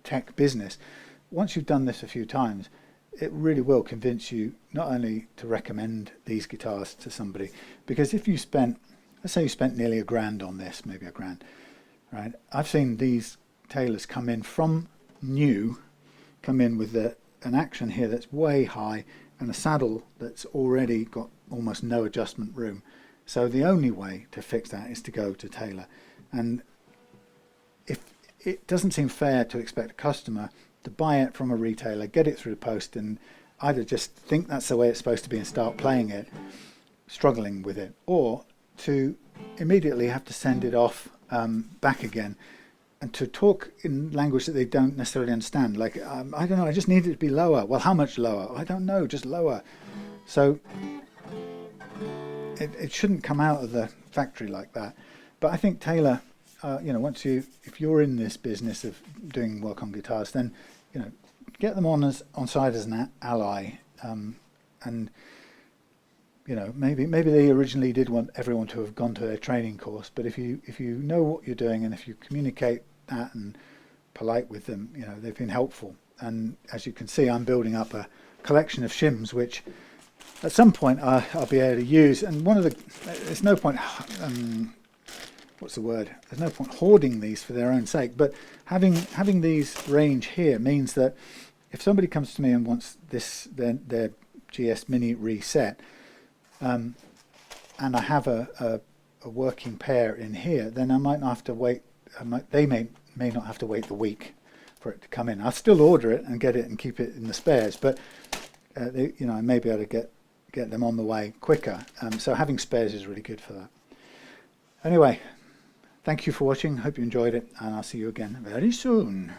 tech business, once you've done this a few times, it really will convince you not only to recommend these guitars to somebody, because if you spent, let's say you spent nearly $1,000 on this, maybe $1,000, right? I've seen these Taylors come in from new, come in with an action here that's way high and a saddle that's already got almost no adjustment room. So the only way to fix that is to go to Taylor. And if it doesn't seem fair to expect a customer to buy it from a retailer, get it through the post, and either just think that's the way it's supposed to be and start playing it, struggling with it, or to immediately have to send it off back again, and to talk in language that they don't necessarily understand. Like, I don't know, I just need it to be lower. Well, how much lower? I don't know, just lower. So it shouldn't come out of the factory like that. But I think Taylor, you know, if you're in this business of doing work on guitars, then, you know, get them on side as an ally, and you know, maybe they originally did want everyone to have gone to their training course, but if you know what you're doing, and if you communicate that and polite with them, you know, they've been helpful. And as you can see, I'm building up a collection of shims, which at some point I'll be able to use. And there's no point, what's the word? There's no point hoarding these for their own sake, but having these range here means that if somebody comes to me and wants their GS Mini reset, and I have a working pair in here, then I might not have to wait. They may not have to wait the week for it to come in. I'll still order it and get it and keep it in the spares, but you know, I may be able to get them on the way quicker. So having spares is really good for that. Anyway, thank you for watching. Hope you enjoyed it, and I'll see you again very soon.